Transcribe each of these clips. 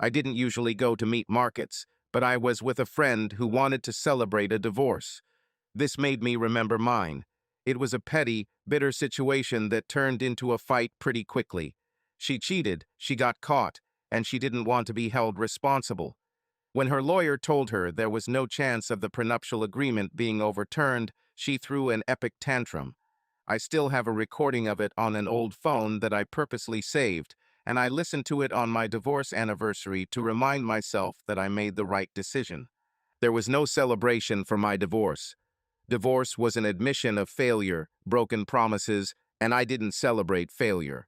I didn't usually go to meat markets, but I was with a friend who wanted to celebrate a divorce. This made me remember mine. It was a petty, bitter situation that turned into a fight pretty quickly. She cheated, she got caught, and she didn't want to be held responsible. When her lawyer told her there was no chance of the prenuptial agreement being overturned, she threw an epic tantrum. I still have a recording of it on an old phone that I purposely saved, and I listened to it on my divorce anniversary to remind myself that I made the right decision. There was no celebration for my divorce. Divorce was an admission of failure, broken promises, and I didn't celebrate failure.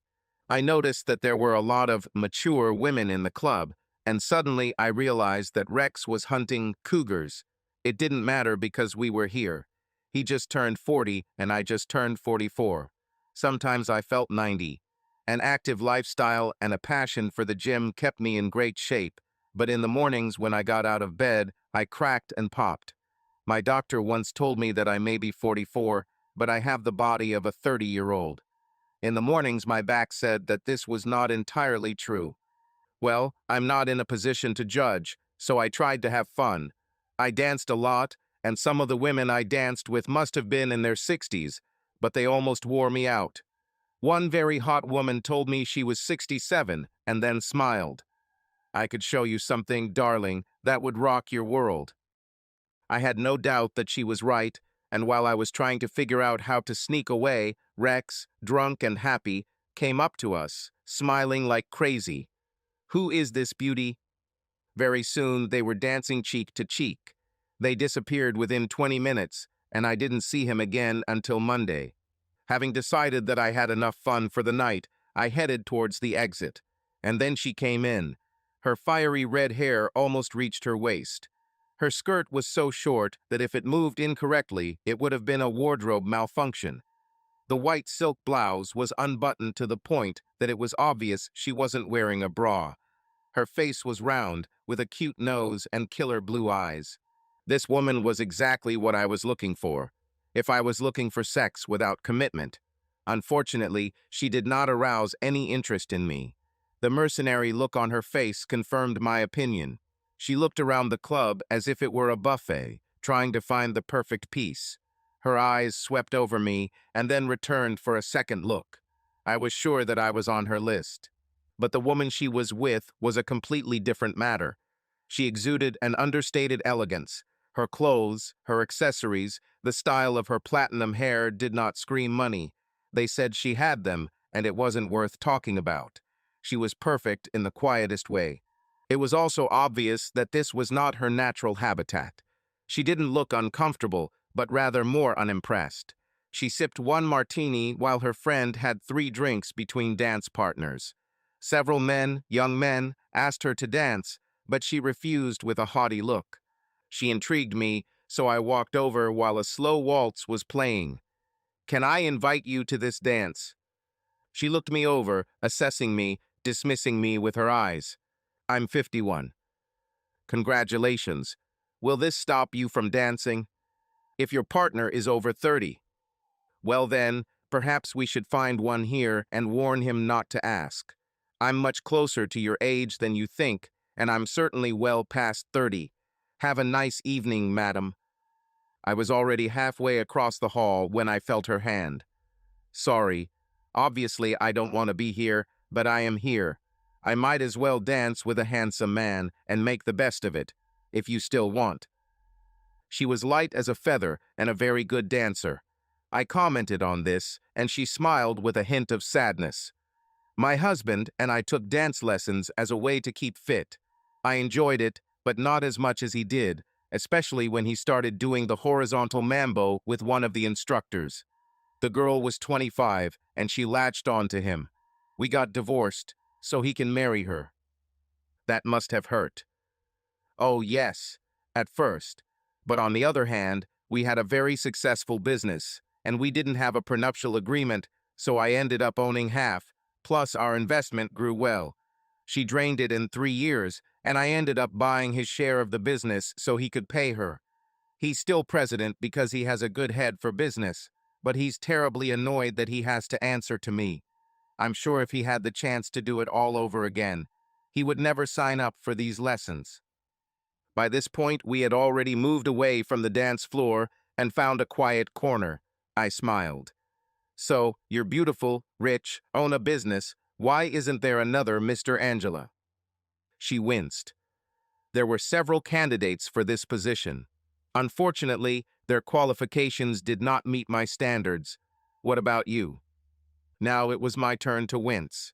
I noticed that there were a lot of mature women in the club, and suddenly I realized that Rex was hunting cougars. It didn't matter because we were here. He just turned 40 and I just turned 44. Sometimes I felt 90. An active lifestyle and a passion for the gym kept me in great shape, but in the mornings when I got out of bed, I cracked and popped. My doctor once told me that I may be 44, but I have the body of a 30-year-old. In the mornings, my back said that this was not entirely true. Well, I'm not in a position to judge, so I tried to have fun. I danced a lot, and some of the women I danced with must have been in their 60s, but they almost wore me out. One very hot woman told me she was 67 and then smiled. I could show you something, darling, that would rock your world. I had no doubt that she was right, and while I was trying to figure out how to sneak away, Rex, drunk and happy, came up to us, smiling like crazy. "Who is this beauty?" Very soon they were dancing cheek to cheek. They disappeared within 20 minutes, and I didn't see him again until Monday. Having decided that I had enough fun for the night, I headed towards the exit. And then she came in. Her fiery red hair almost reached her waist. Her skirt was so short that if it moved incorrectly, it would have been a wardrobe malfunction. The white silk blouse was unbuttoned to the point that it was obvious she wasn't wearing a bra. Her face was round, with a cute nose and killer blue eyes. This woman was exactly what I was looking for, if I was looking for sex without commitment. Unfortunately, she did not arouse any interest in me. The mercenary look on her face confirmed my opinion. She looked around the club as if it were a buffet, trying to find the perfect piece. Her eyes swept over me and then returned for a second look. I was sure that I was on her list. But the woman she was with was a completely different matter. She exuded an understated elegance. Her clothes, her accessories, the style of her platinum hair did not scream money. They said she had them, and it wasn't worth talking about. She was perfect in the quietest way. It was also obvious that this was not her natural habitat. She didn't look uncomfortable, but rather more unimpressed. She sipped one martini while her friend had 3 drinks between dance partners. Several men, young men, asked her to dance, but she refused with a haughty look. She intrigued me, so I walked over while a slow waltz was playing. "Can I invite you to this dance?" She looked me over, assessing me, dismissing me with her eyes. "I'm 51. "Congratulations. Will this stop you from dancing?" "If your partner is over 30. "Well then, perhaps we should find one here and warn him not to ask. I'm much closer to your age than you think, and I'm certainly well past 30. Have a nice evening, madam." I was already halfway across the hall when I felt her hand. "Sorry. Obviously, I don't want to be here, but I am here. I might as well dance with a handsome man and make the best of it, if you still want." She was light as a feather and a very good dancer. I commented on this, and she smiled with a hint of sadness. "My husband and I took dance lessons as a way to keep fit. I enjoyed it, but not as much as he did, especially when he started doing the horizontal mambo with one of the instructors. The girl was 25, and she latched on to him. We got divorced, so he can marry her." That must have hurt. "Oh, yes, at first. But on the other hand, we had a very successful business, and we didn't have a prenuptial agreement, so I ended up owning half, plus our investment grew well. She drained it in 3 years, and I ended up buying his share of the business so he could pay her. He's still president because he has a good head for business, but he's terribly annoyed that he has to answer to me. I'm sure if he had the chance to do it all over again, He would never sign up for these lessons. By this point, we had already moved away from the dance floor and found a quiet corner. I smiled. So, you're beautiful, rich, own a business. Why isn't there another Mr. Angela? She winced. There were several candidates for this position. Unfortunately, their qualifications did not meet my standards. What about you? Now it was my turn to wince.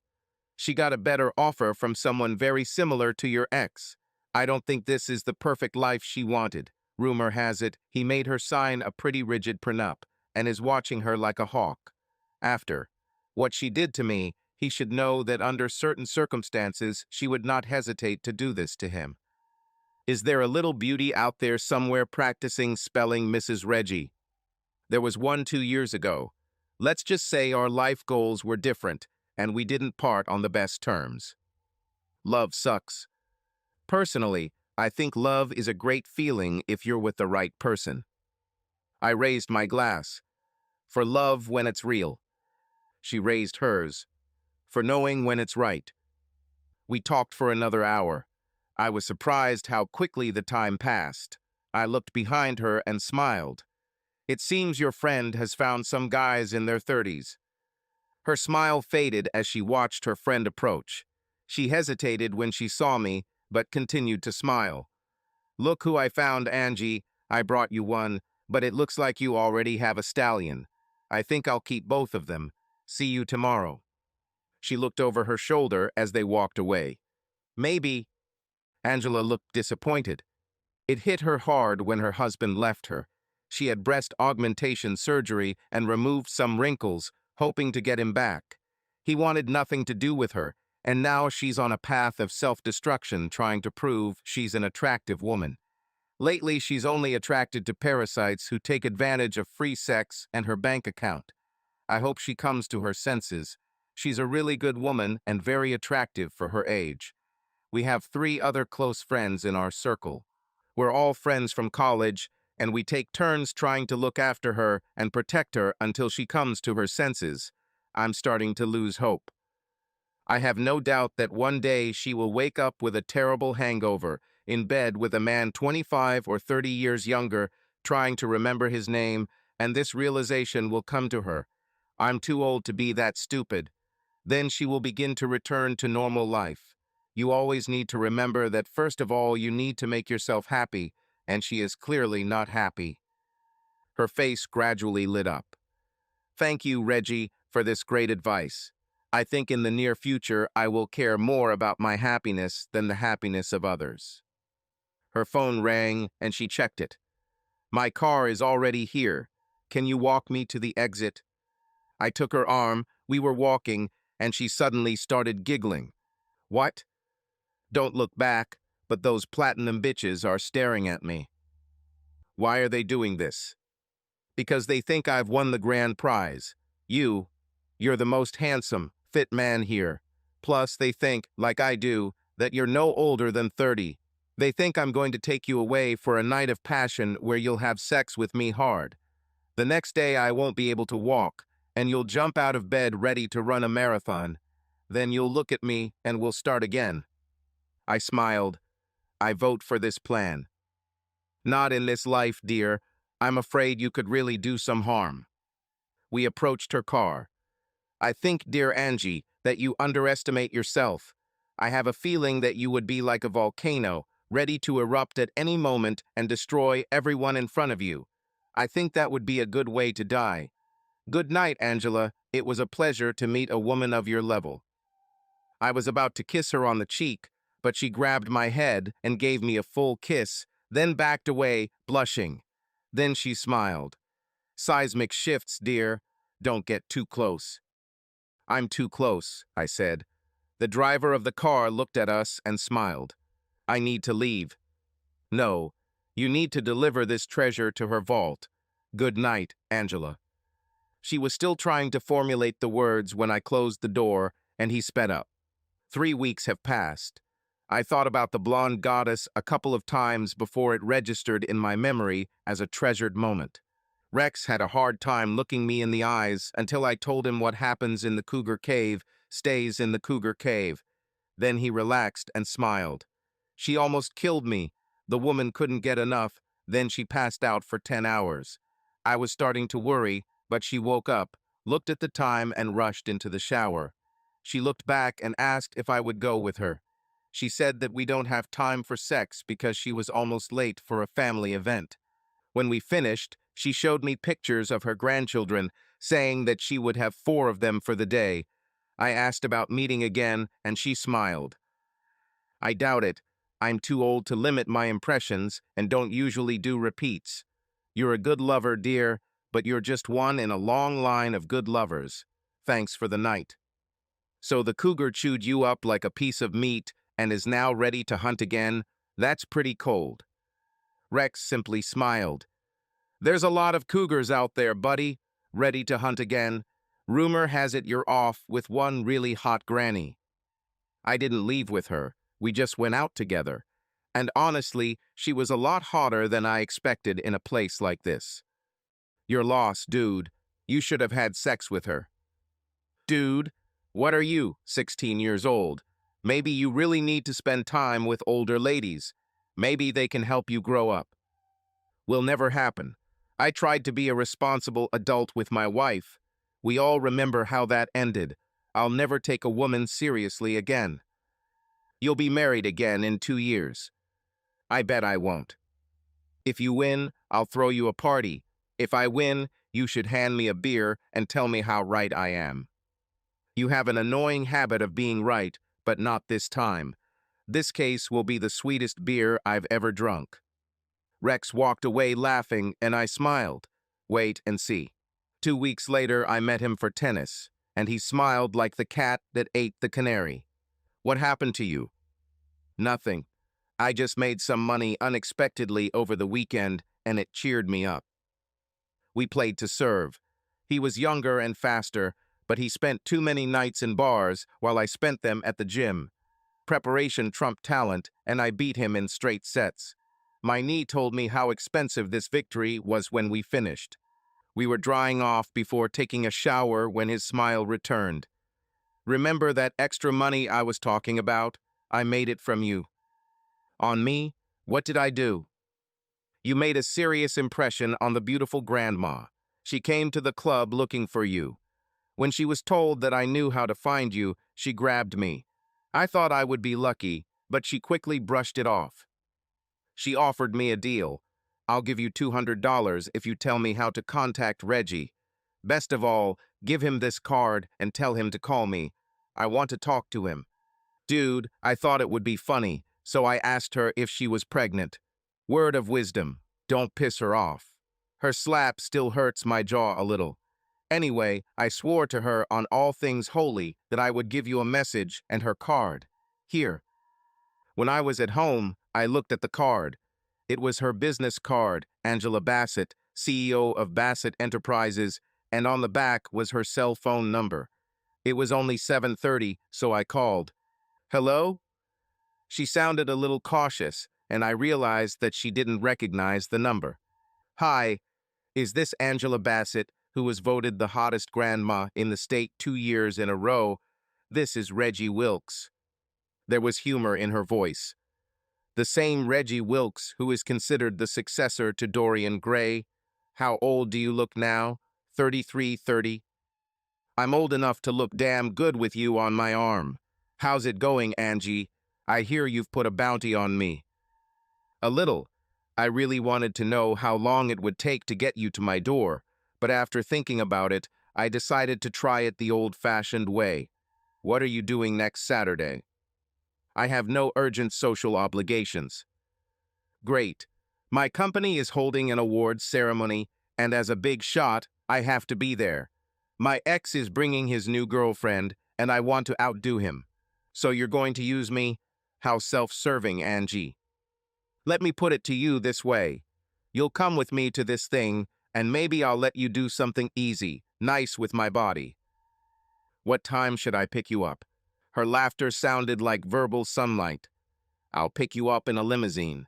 She got a better offer from someone very similar to your ex. I don't think this is the perfect life she wanted. Rumor has it, he made her sign a pretty rigid prenup and is watching her like a hawk. After what she did to me, he should know that under certain circumstances, she would not hesitate to do this to him. Is there a little beauty out there somewhere practicing spelling Mrs. Reggie? There was one 2 years ago. Let's just say our life goals were different, and we didn't part on the best terms. Love sucks. Personally, I think love is a great feeling if you're with the right person. I raised my glass. For love when it's real. She raised hers. For knowing when it's right. We talked for another hour. I was surprised how quickly the time passed. I looked behind her and smiled. It seems your friend has found some guys in their 30s. Her smile faded as she watched her friend approach. She hesitated when she saw me, but continued to smile. Look who I found, Angie. I brought you one, but it looks like you already have a stallion. I think I'll keep both of them. See you tomorrow. She looked over her shoulder as they walked away. Maybe. Angela looked disappointed. It hit her hard when her husband left her. She had breast augmentation surgery and removed some wrinkles, hoping to get him back. He wanted nothing to do with her, and now she's on a path of self-destruction trying to prove she's an attractive woman. Lately, she's only attracted to parasites who take advantage of free sex and her bank account. I hope she comes to her senses. She's a really good woman and very attractive for her age. We have 3 other close friends in our circle. We're all friends from college, and we take turns trying to look after her and protect her until she comes to her senses. I'm starting to lose hope. I have no doubt that one day she will wake up with a terrible hangover, in bed with a man 25 or 30 years younger, trying to remember his name, and this realization will come to her. I'm too old to be that stupid. Then she will begin to return to normal life. You always need to remember that first of all you need to make yourself happy, and she is clearly not happy. Her face gradually lit up. Thank you, Reggie, for this great advice. I think in the near future I will care more about my happiness than the happiness of others. Her phone rang and she checked it. My car is already here. Can you walk me to the exit? I took her arm, we were walking, and she suddenly started giggling. What? Don't look back, but those platinum bitches are staring at me. Why are they doing this? Because they think I've won the grand prize. You're the most handsome, fit man here. Plus, they think, like I do, that you're no older than 30. They think I'm going to take you away for a night of passion where you'll have sex with me hard. The next day I won't be able to walk, and you'll jump out of bed ready to run a marathon. Then you'll look at me and we'll start again. I smiled. I vote for this plan. Not in this life, dear. I'm afraid you could really do some harm. We approached her car. I think, dear Angie, that you underestimate yourself. I have a feeling that you would be like a volcano, ready to erupt at any moment and destroy everyone in front of you. I think that would be a good way to die. Good night, Angela. It was a pleasure to meet a woman of your level. I was about to kiss her on the cheek, but she grabbed my head and gave me a full kiss, then backed away, blushing. Then she smiled. Seismic shifts, dear. Don't get too close. I'm too close, I said. The driver of the car looked at us and smiled. I need to leave. No, you need to deliver this treasure to her vault. Good night, Angela. She was still trying to formulate the words when I closed the door and he sped up. 3 weeks have passed. I thought about the blonde goddess a couple of times before it registered in my memory as a treasured moment. Rex had a hard time looking me in the eyes until I told him what happens in the Cougar Cave stays in the Cougar Cave. Then he relaxed and smiled. She almost killed me. The woman couldn't get enough, then she passed out for 10 hours. I was starting to worry, but she woke up, looked at the time and rushed into the shower. She looked back and asked if I would go with her. She said that we don't have time for sex because she was almost late for a family event. When we finished, she showed me pictures of her grandchildren, saying that she would have 4 of them for the day. I asked about meeting again, and she smiled. I doubt it. I'm too old to limit my impressions and don't usually do repeats. You're a good lover, dear, but you're just one in a long line of good lovers. Thanks for the night. So the cougar chewed you up like a piece of meat and is now ready to hunt again? That's pretty cold. Rex simply smiled. There's a lot of cougars out there, buddy, ready to hunt again. Rumor has it you're off with one really hot granny. I didn't leave with her. We just went out together. And honestly, she was a lot hotter than I expected in a place like this. You're lost, dude. You should have had sex with her. Dude, what are you, 16 years old? Maybe you really need to spend time with older ladies. Maybe they can help you grow up. Will never happen. I tried to be a responsible adult with my wife. We all remember how that ended. I'll never take a woman seriously again. You'll be married again in 2 years. I bet I won't. If you win, I'll throw you a party. If I win, you should hand me a beer and tell me how right I am. You have an annoying habit of being right, but not this time. This case will be the sweetest beer I've ever drunk. Rex walked away laughing, and I smiled. Wait and see. 2 weeks later, I met him for tennis, and he smiled like the cat that ate the canary. What happened to you? Nothing. I just made some money unexpectedly over the weekend, and it cheered me up. We played to serve. He was younger and faster, but he spent too many nights in bars while I spent them at the gym. Preparation trumped talent, and I beat him in straight sets. My knee told me how expensive this victory was when we finished. We were drying off before taking a shower when his smile returned. Remember that extra money I was talking about? I made it from you. On me? What did I do? You made a serious impression on the beautiful grandma. She came to the club looking for you. When she was told that I knew how to find you, she grabbed me. I thought I would be lucky, but she quickly brushed it off. She offered me a deal. I'll give you $200 if you tell me how to contact Reggie. Best of all, give him this card and tell him to call me. I want to talk to him. Dude, I thought it would be funny, so I asked her if she was pregnant. Word of wisdom, don't piss her off. Her slap still hurts my jaw a little. Anyway, I swore to her on all things holy that I would give you a message and her card. Here. When I was at home, I looked at the card. It was her business card, Angela Bassett, CEO of Bassett Enterprises, and on the back was her cell phone number. It was only 7:30, so I called. Hello? She sounded a little cautious, and I realized that she didn't recognize the number. Hi, is this Angela Bassett, who was voted the hottest grandma in the state 2 years in a row? This is Reggie Wilkes. There was humor in her voice. The same Reggie Wilkes who is considered the successor to Dorian Gray. How old do you look now? 33, 30? I'm old enough to look damn good with you on my arm. How's it going, Angie? I hear you've put a bounty on me. A little. I really wanted to know how long it would take to get you to my door, but after thinking about it, I decided to try it the old-fashioned way. What are you doing next Saturday? I have no urgent social obligations. Great. My company is holding an awards ceremony, and as a big shot, I have to be there. My ex is bringing his new girlfriend, and I want to outdo him. So you're going to use me? How self-serving, Angie. Let me put it to you this way. You'll come with me to this thing, and maybe I'll let you do something easy, nice with my body. What time should I pick you up? Her laughter sounded like verbal sunlight. I'll pick you up in a limousine.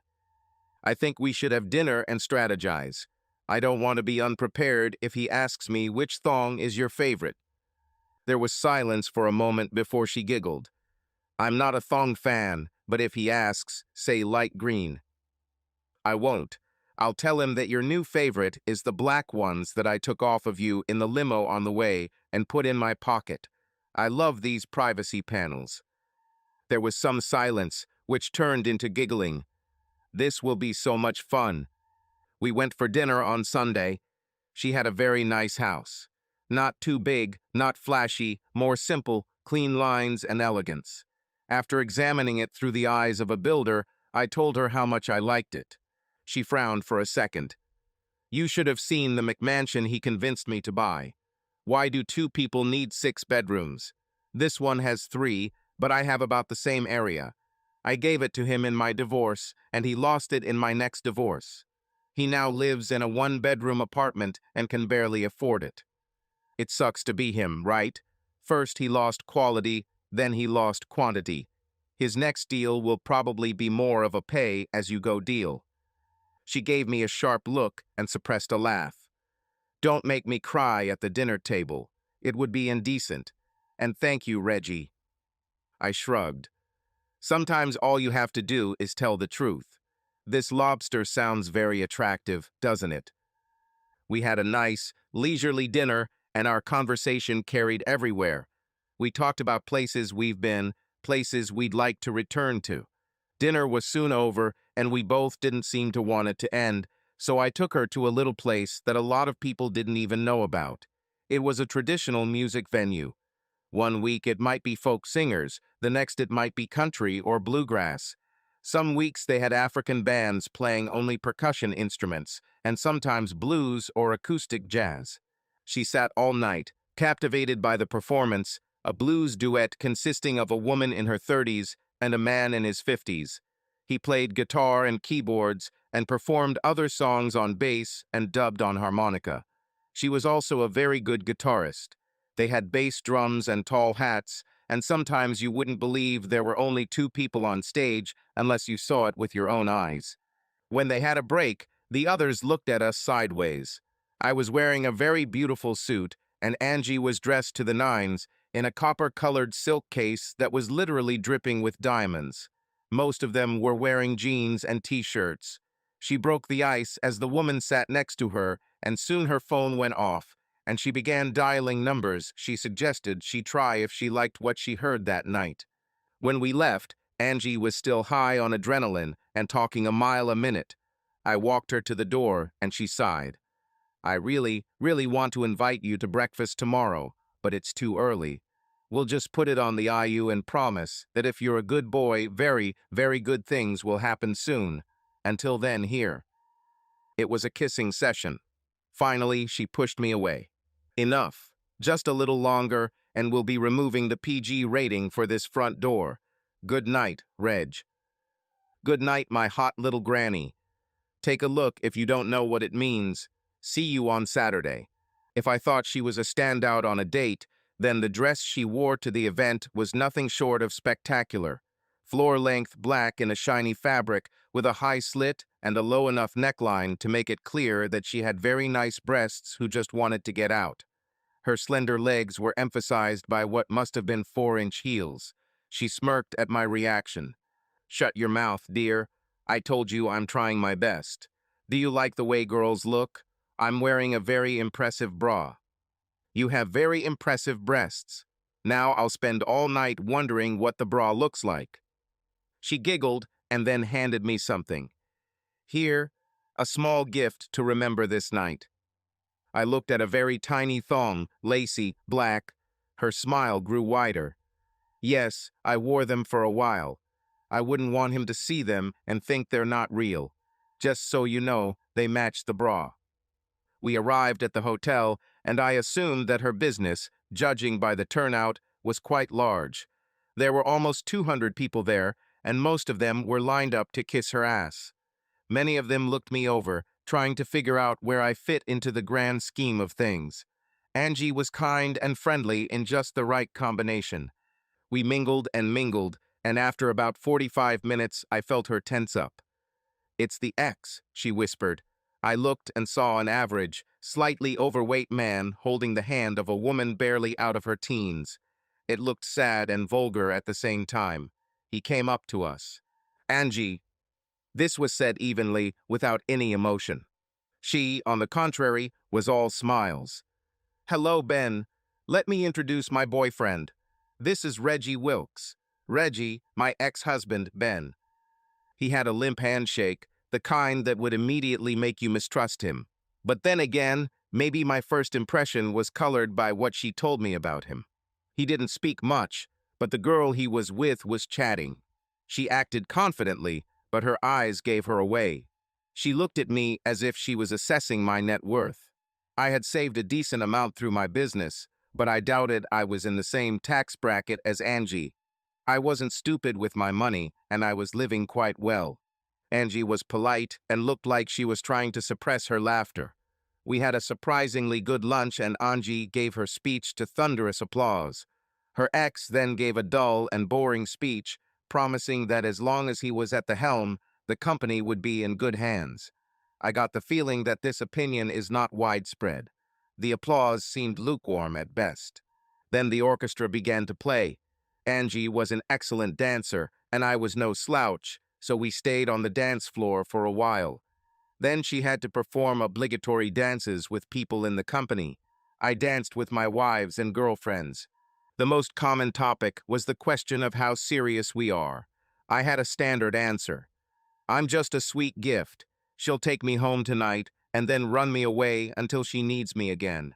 I think we should have dinner and strategize. I don't want to be unprepared if he asks me which thong is your favorite. There was silence for a moment before she giggled. I'm not a thong fan, but if he asks, say light green. I won't. I'll tell him that your new favorite is the black ones that I took off of you in the limo on the way and put in my pocket. I love these privacy panels. There was some silence, which turned into giggling. This will be so much fun. We went for dinner on Sunday. She had a very nice house. Not too big, not flashy, more simple, clean lines and elegance. After examining it through the eyes of a builder, I told her how much I liked it. She frowned for a second. You should have seen the McMansion he convinced me to buy. Why do two people need 6 bedrooms? This one has 3, but I have about the same area. I gave it to him in my divorce, and he lost it in my next divorce. He now lives in a 1-bedroom apartment and can barely afford it. It sucks to be him, right? First he lost quality, then he lost quantity. His next deal will probably be more of a pay-as-you-go deal. She gave me a sharp look and suppressed a laugh. Don't make me cry at the dinner table. It would be indecent. And thank you, Reggie. I shrugged. Sometimes all you have to do is tell the truth. This lobster sounds very attractive, doesn't it? We had a nice, leisurely dinner, and our conversation carried everywhere. We talked about places we've been, places we'd like to return to. Dinner was soon over, and we both didn't seem to want it to end, so I took her to a little place that a lot of people didn't even know about. It was a traditional music venue. One week it might be folk singers, the next it might be country or bluegrass. Some weeks they had African bands playing only percussion instruments, and sometimes blues or acoustic jazz. She sat all night, captivated by the performance, a blues duet consisting of a woman in her 30s and a man in his 50s. He played guitar and keyboards and performed other songs on bass and dubbed on harmonica. She was also a very good guitarist. They had bass drums and tall hats, and sometimes you wouldn't believe there were only 2 people on stage unless you saw it with your own eyes. When they had a break, the others looked at us sideways. I was wearing a very beautiful suit, and Angie was dressed to the nines in a copper-colored silk case that was literally dripping with diamonds. Most of them were wearing jeans and t-shirts. She broke the ice as the woman sat next to her, and soon her phone went off, and she began dialing numbers she suggested she try if she liked what she heard that night. When we left, Angie was still high on adrenaline and talking a mile a minute. I walked her to the door, and she sighed. I really want to invite you to breakfast tomorrow, but it's too early. We'll just put it on the IU and promise that if you're a good boy, very, very good things will happen soon. Until then, here. It was a kissing session. Finally, she pushed me away. Enough. Just a little longer, and we'll be removing the PG rating for this front door. Good night, Reg. Good night, my hot little granny. Take a look if you don't know what it means. See you on Saturday. If I thought she was a standout on a date, then the dress she wore to the event was nothing short of spectacular. Floor-length black in a shiny fabric with a high slit and a low enough neckline to make it clear that she had very nice breasts who just wanted to get out. Her slender legs were emphasized by what must have been 4-inch heels. She smirked at my reaction. Shut your mouth, dear. I told you I'm trying my best. Do you like the way girls look? I'm wearing a very impressive bra. You have very impressive breasts. Now I'll spend all night wondering what the bra looks like. She giggled and then handed me something. Here, a small gift to remember this night. I looked at a very tiny thong, lacy, black. Her smile grew wider. Yes, I wore them for a while. I wouldn't want him to see them and think they're not real. Just so you know, they match the bra. We arrived at the hotel, and I assumed that her business, judging by the turnout, was quite large. There were almost 200 people there, and most of them were lined up to kiss her ass. Many of them looked me over, trying to figure out where I fit into the grand scheme of things. Angie was kind and friendly in just the right combination. We mingled, and after about 45 minutes, I felt her tense up. It's the X, she whispered. I looked and saw an average, slightly overweight man holding the hand of a woman barely out of her teens. It looked sad and vulgar at the same time. He came up to us. Angie, this was said evenly, without any emotion. She, on the contrary, was all smiles. Hello, Ben. Let me introduce my boyfriend. This is Reggie Wilkes. Reggie, my ex-husband, Ben. He had a limp handshake, the kind that would immediately make you mistrust him. But then again, maybe my first impression was colored by what she told me about him. He didn't speak much, but the girl he was with was chatting. She acted confidently, but her eyes gave her away. She looked at me as if she was assessing my net worth. I had saved a decent amount through my business, but I doubted I was in the same tax bracket as Angie. I wasn't stupid with my money, and I was living quite well. Angie was polite and looked like she was trying to suppress her laughter. We had a surprisingly good lunch, and Angie gave her speech to thunderous applause. Her ex then gave a dull and boring speech, promising that as long as he was at the helm, the company would be in good hands. I got the feeling that this opinion is not widespread. The applause seemed lukewarm at best. Then the orchestra began to play. Angie was an excellent dancer, and I was no slouch, so we stayed on the dance floor for a while. Then she had to perform obligatory dances with people in the company. I danced with my wives and girlfriends. The most common topic was the question of how serious we are. I had a standard answer. I'm just a sweet gift. She'll take me home tonight and then run me away until she needs me again.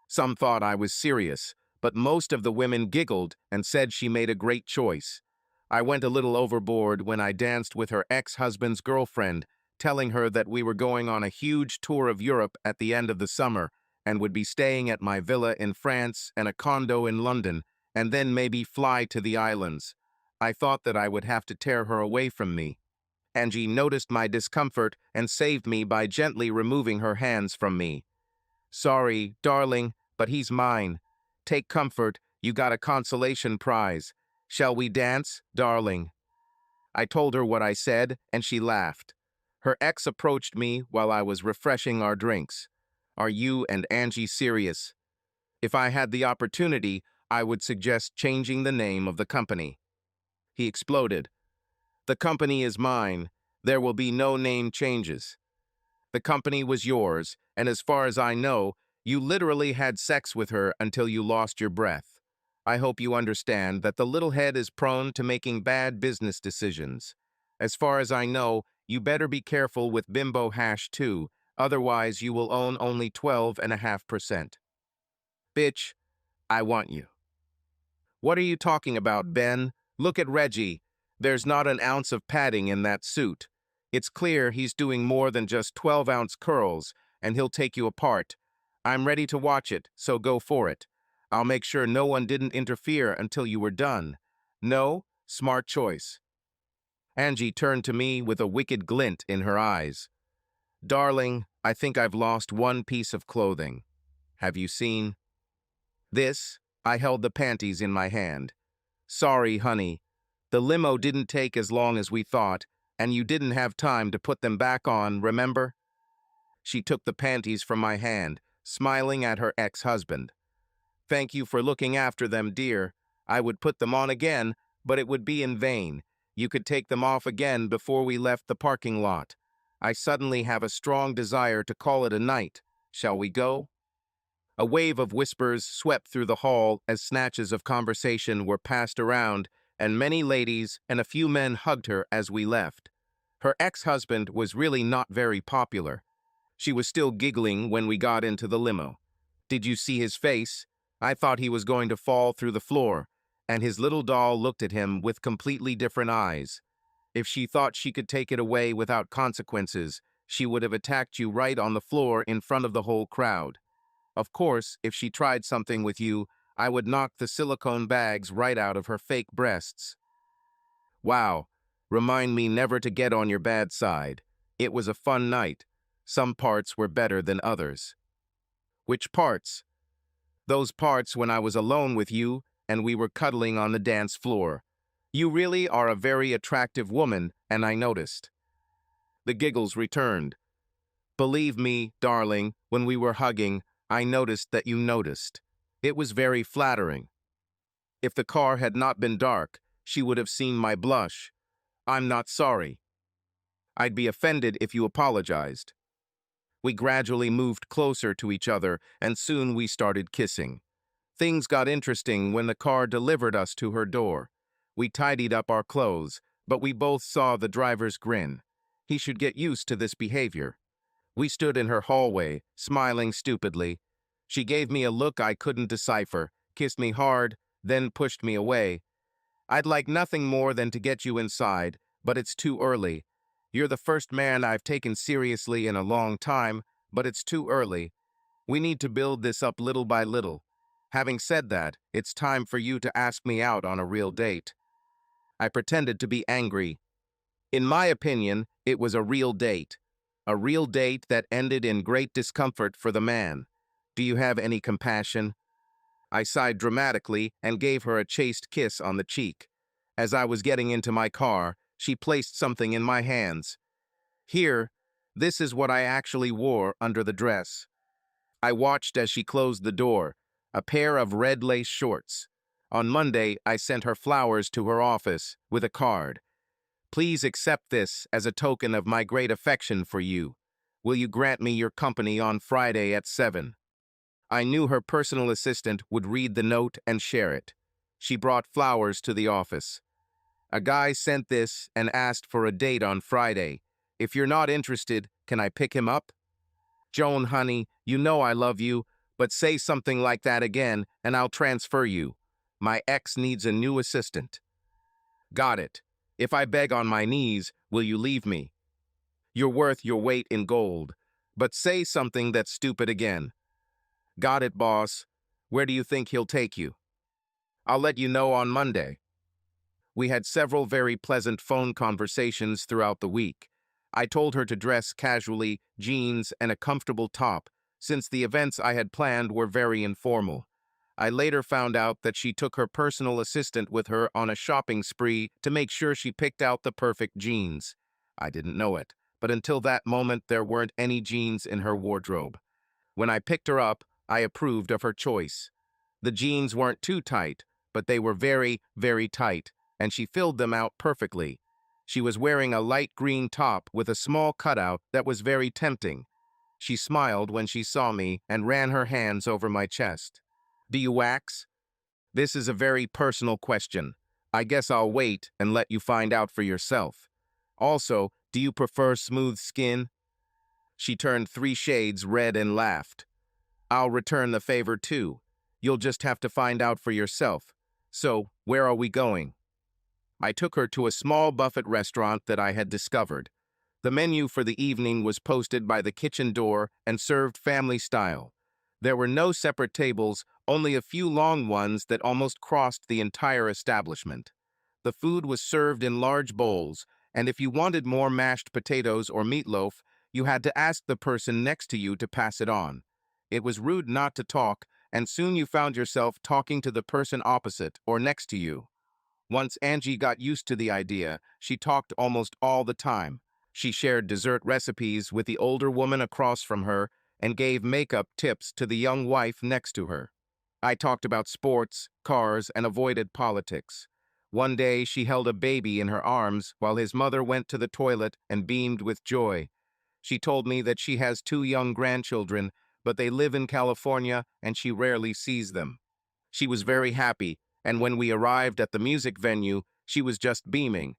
Some thought I was serious, but most of the women giggled and said she made a great choice. I went a little overboard when I danced with her ex-husband's girlfriend, telling her that we were going on a huge tour of Europe at the end of the summer and would be staying at my villa in France and a condo in London, and then maybe fly to the islands. I thought that I would have to tear her away from me. Angie noticed my discomfort and saved me by gently removing her hands from me. Sorry, darling, but he's mine. Take comfort, you got a consolation prize. Shall we dance, darling? I told her what I said, and she laughed. Her ex approached me while I was refreshing our drinks. Are you and Angie serious? If I had the opportunity, I would suggest changing the name of the company. He exploded. The company is mine. There will be no name changes. The company was yours, and as far as I know, you literally had sex with her until you lost your breath. I hope you understand that the little head is prone to making bad business decisions. As far as I know, you better be careful with Bimbo Hash too, otherwise you will own only 12.5%. Bitch, I want you. What are you talking about, Ben? Look at Reggie. There's not an ounce of padding in that suit. It's clear he's doing more than just 12-ounce curls, and he'll take you apart. I'm ready to watch it, so go for it. I'll make sure no one didn't interfere until you were done. No? Smart choice. Angie turned to me with a wicked glint in her eyes. Darling, I think I've lost one piece of clothing. Have you seen? This? I held the panties in my hand. Sorry, honey. The limo didn't take as long as we thought, and you didn't have time to put them back on, remember? She took the panties from my hand, smiling at her ex-husband. Thank you for looking after them, dear. I would put them on again, but it would be in vain. You could take them off again before we left the parking lot. I suddenly have a strong desire to call it a night. Shall we go? A wave of whispers swept through the hall as snatches of conversation were passed around, and many ladies and a few men hugged her as we left. Her ex-husband was really not very popular. She was still giggling when we got into the limo. Did you see his face? I thought he was going to fall through the floor, and his little doll looked at him with completely different eyes. If she thought she could take it away without consequences, she would have attacked you right on the floor in front of the whole crowd. Of course, if she tried something with you, I would knock the silicone bags right out of her fake breasts. Wow, remind me never to get on your bad side. It was a fun night. Some parts were better than others. Which parts? Those parts when I was alone with you and we were cuddling on the dance floor. You really are a very attractive woman, and I noticed. The giggles returned. Believe me, darling, when we were hugging, I noticed that you noticed. It was very flattering. If the car had not been dark, she would have seen my blush. I'm not sorry. I'd be offended if you apologized. We gradually moved closer to each other, and soon we started kissing. Things got interesting when the car delivered us to her door. We tidied up our clothes, but we both saw the driver's grin. He should get used to this behavior. We stood in her hallway, smiling stupidly. She gave me a look I couldn't decipher, kissed me hard, then pushed me away. I'd like nothing more than to get you inside, but it's too early. You're the first man I've taken seriously in a long time, but it's too early. We need to build this up little by little. Having said that, it's time for you to ask me out on a real date. I pretended to be angry. In my opinion, it was a real date. A real date that ended in great discomfort for the man. Do you have any compassion? I sighed dramatically and gave her a chaste kiss on the cheek. As I was getting into my car, she placed something in my hands. Here, this is what I actually wore under the dress. I watched as she closed the door, a pair of red lace shorts. On Monday, I sent her flowers to her office with a card. Please accept this as a token of my great affection for you. Will you grant me your company on Friday at 7? I knew her personal assistant would read the note and share it. She brought flowers to the office. A guy sent this and asked for a date on Friday. If you're not interested, can I pick him up? Joan, honey, you know I love you, but say something like that again and I'll transfer you. My ex needs a new assistant. Got it. If I beg on my knees, will you leave me? You're worth your weight in gold. But say something that's stupid again. Got it, boss. Where do you think he'll take you? I'll let you know on Monday. We had several very pleasant phone conversations throughout the week. I told her to dress casually, jeans, and a comfortable top, since the events I had planned were very informal. I later found out that she took her personal assistant with her on a shopping spree to make sure she picked out the perfect jeans. I didn't know it, but until that moment there weren't any jeans in her wardrobe. When I picked her up, I approved of her choice. The jeans weren't too tight, but they were very, very tight, and she filled them out perfectly. She was wearing a light green top with a small cutout that was very tempting. She smiled when she saw me and ran her hands over my chest. Do you wax? This is a very personal question. I guess I'll wait and let you find out for yourself. Also, do you prefer smooth skin? She turned 3 shades red and laughed. I'll return the favor too. You'll just have to find out for yourself. So, where are we going? I took her to a small buffet restaurant that I had discovered. The menu for the evening was posted by the kitchen door and served family style. There were no separate tables, only a few long ones that almost crossed the entire establishment. The food was served in large bowls, and if you wanted more mashed potatoes or meatloaf, you had to ask the person next to you to pass it on. It was rude not to talk, and soon you found yourself talking to the person opposite or next to you. Once Angie got used to the idea, she talked almost all the time. She shared dessert recipes with the older woman across from her and gave makeup tips to the young wife next to her. I talked about sports, cars, and avoided politics. One day, she held a baby in her arms while his mother went to the toilet and beamed with joy. She told me that she has 2 young grandchildren, but they live in California and she rarely sees them. She was very happy, and when we arrived at the music venue, she was just beaming.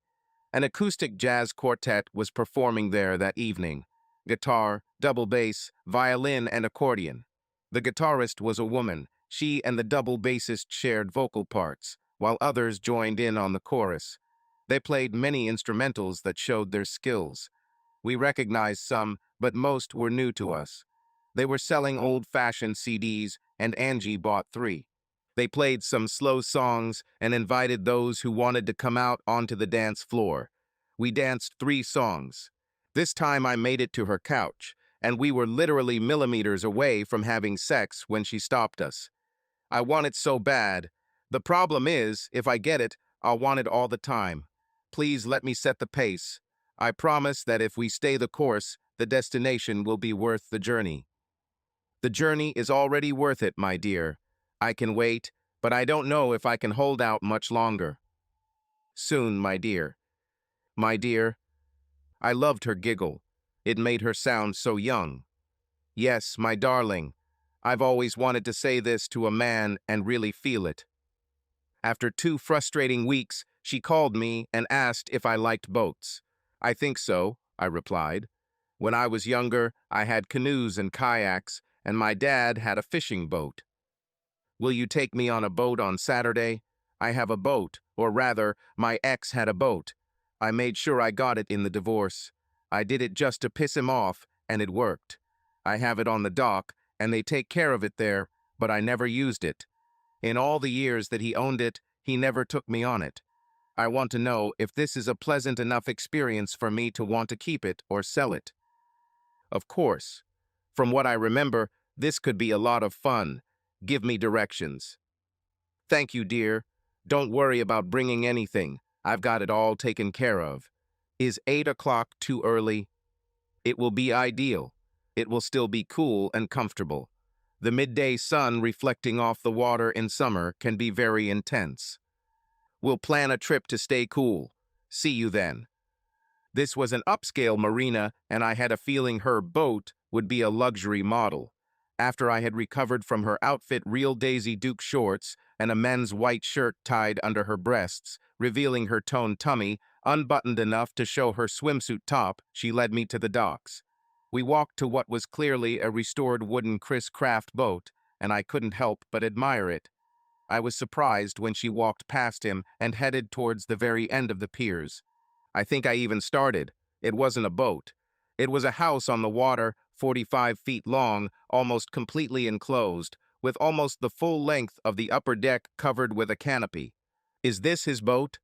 An acoustic jazz quartet was performing there that evening. Guitar, double bass, violin, and accordion. The guitarist was a woman. She and the double bassist shared vocal parts, while others joined in on the chorus. They played many instrumentals that showed their skills. We recognized some, but most were new to us. They were selling old-fashioned CDs, and Angie bought 3. They played some slow songs and invited those who wanted to come out onto the dance floor. We danced 3 songs. This time I made it to her couch, and we were literally millimeters away from having sex when she stopped us. I want it so bad. The problem is, if I get it, I'll want it all the time. Please let me set the pace. I promise that if we stay the course, the destination will be worth the journey. The journey is already worth it, my dear. I can wait, but I don't know if I can hold out much longer. Soon, my dear. My dear. I loved her giggle. It made her sound so young. Yes, my darling. I've always wanted to say this to a man and really feel it. After 2 frustrating weeks, she called me and asked if I liked boats. I think so, I replied. When I was younger, I had canoes and kayaks, and my dad had a fishing boat. Will you take me on a boat on Saturday? I have a boat, or rather, my ex had a boat. I made sure I got it in the divorce. I did it just to piss him off, and it worked. I have it on the dock, and they take care of it there, but I never used it. In all the years that he owned it, he never took me on it. I want to know if this is a pleasant enough experience for me to want to keep it or sell it. Of course. From what I remember, this could be a lot of fun. Give me directions. Thank you, dear. Don't worry about bringing anything. I've got it all taken care of. Is 8 o'clock too early? It will be ideal. It will still be cool and comfortable. The midday sun reflecting off the water in summer can be very intense. We'll plan a trip to stay cool. See you then. This was an upscale marina, and I had a feeling her boat would be a luxury model. After I had recovered from her outfit real Daisy Duke shorts and a men's white shirt tied under her breasts, revealing her toned tummy, unbuttoned enough to show her swimsuit top, she led me to the docks. We walked to what was clearly a restored wooden Chris Craft boat, and I couldn't help but admire it. I was surprised when she walked past him and headed towards the very end of the piers. I think I even started. It wasn't a boat. It was a house on the water, 45 feet long, almost completely enclosed, with almost the full length of the upper deck covered with a canopy. Is this his boat?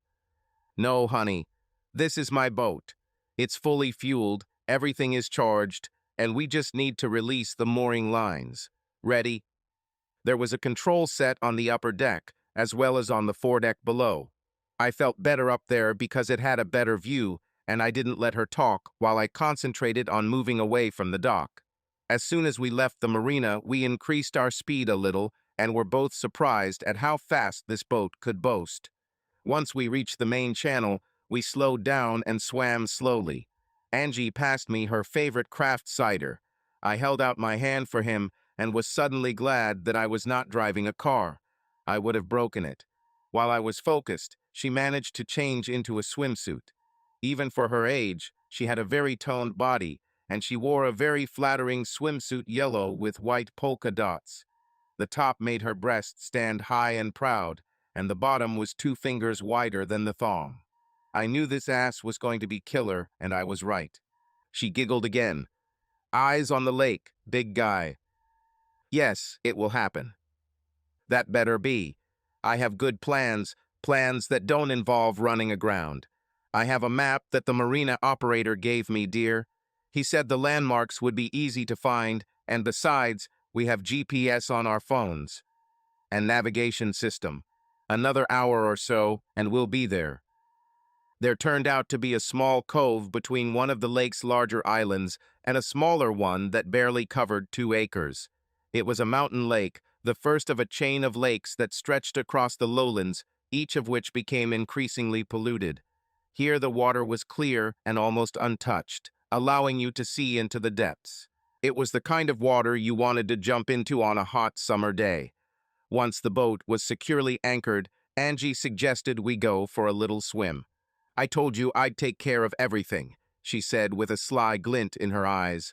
No, honey. This is my boat. It's fully fueled, everything is charged, and we just need to release the mooring lines. Ready? There was a control set on the upper deck, as well as on the foredeck below. I felt better up there because it had a better view, and I didn't let her talk while I concentrated on moving away from the dock. As soon as we left the marina, we increased our speed a little and were both surprised at how fast this boat could boast. Once we reached the main channel, we slowed down and swam slowly. Angie passed me her favorite craft cider. I held out my hand for him and was suddenly glad that I was not driving a car. I would have broken it. While I was focused, she managed to change into a swimsuit. Even for her age, she had a very toned body, and she wore a very flattering swimsuit yellow with white polka dots. The top made her breast stand high and proud, and the bottom was 2 fingers wider than the thong. I knew this ass was going to be killer, and I was right. She giggled again. Eyes on the lake, big guy. Yes, it will happen. That better be. I have good plans, plans that don't involve running aground. I have a map that the marina operator gave me, dear. He said the landmarks would be easy to find, and besides, we have GPS on our phones. And navigation system. Another hour or so, and we'll be there. There turned out to be a small cove between one of the lake's larger islands and a smaller one that barely covered 2 acres. It was a mountain lake, the first of a chain of lakes that stretched across the lowlands, each of which became increasingly polluted. Here the water was clear and almost untouched, allowing you to see into the depths. It was the kind of water you wanted to jump into on a hot summer day. Once the boat was securely anchored, Angie suggested we go for a little swim. I told you I'd take care of everything, she said with a sly glint in her eyes.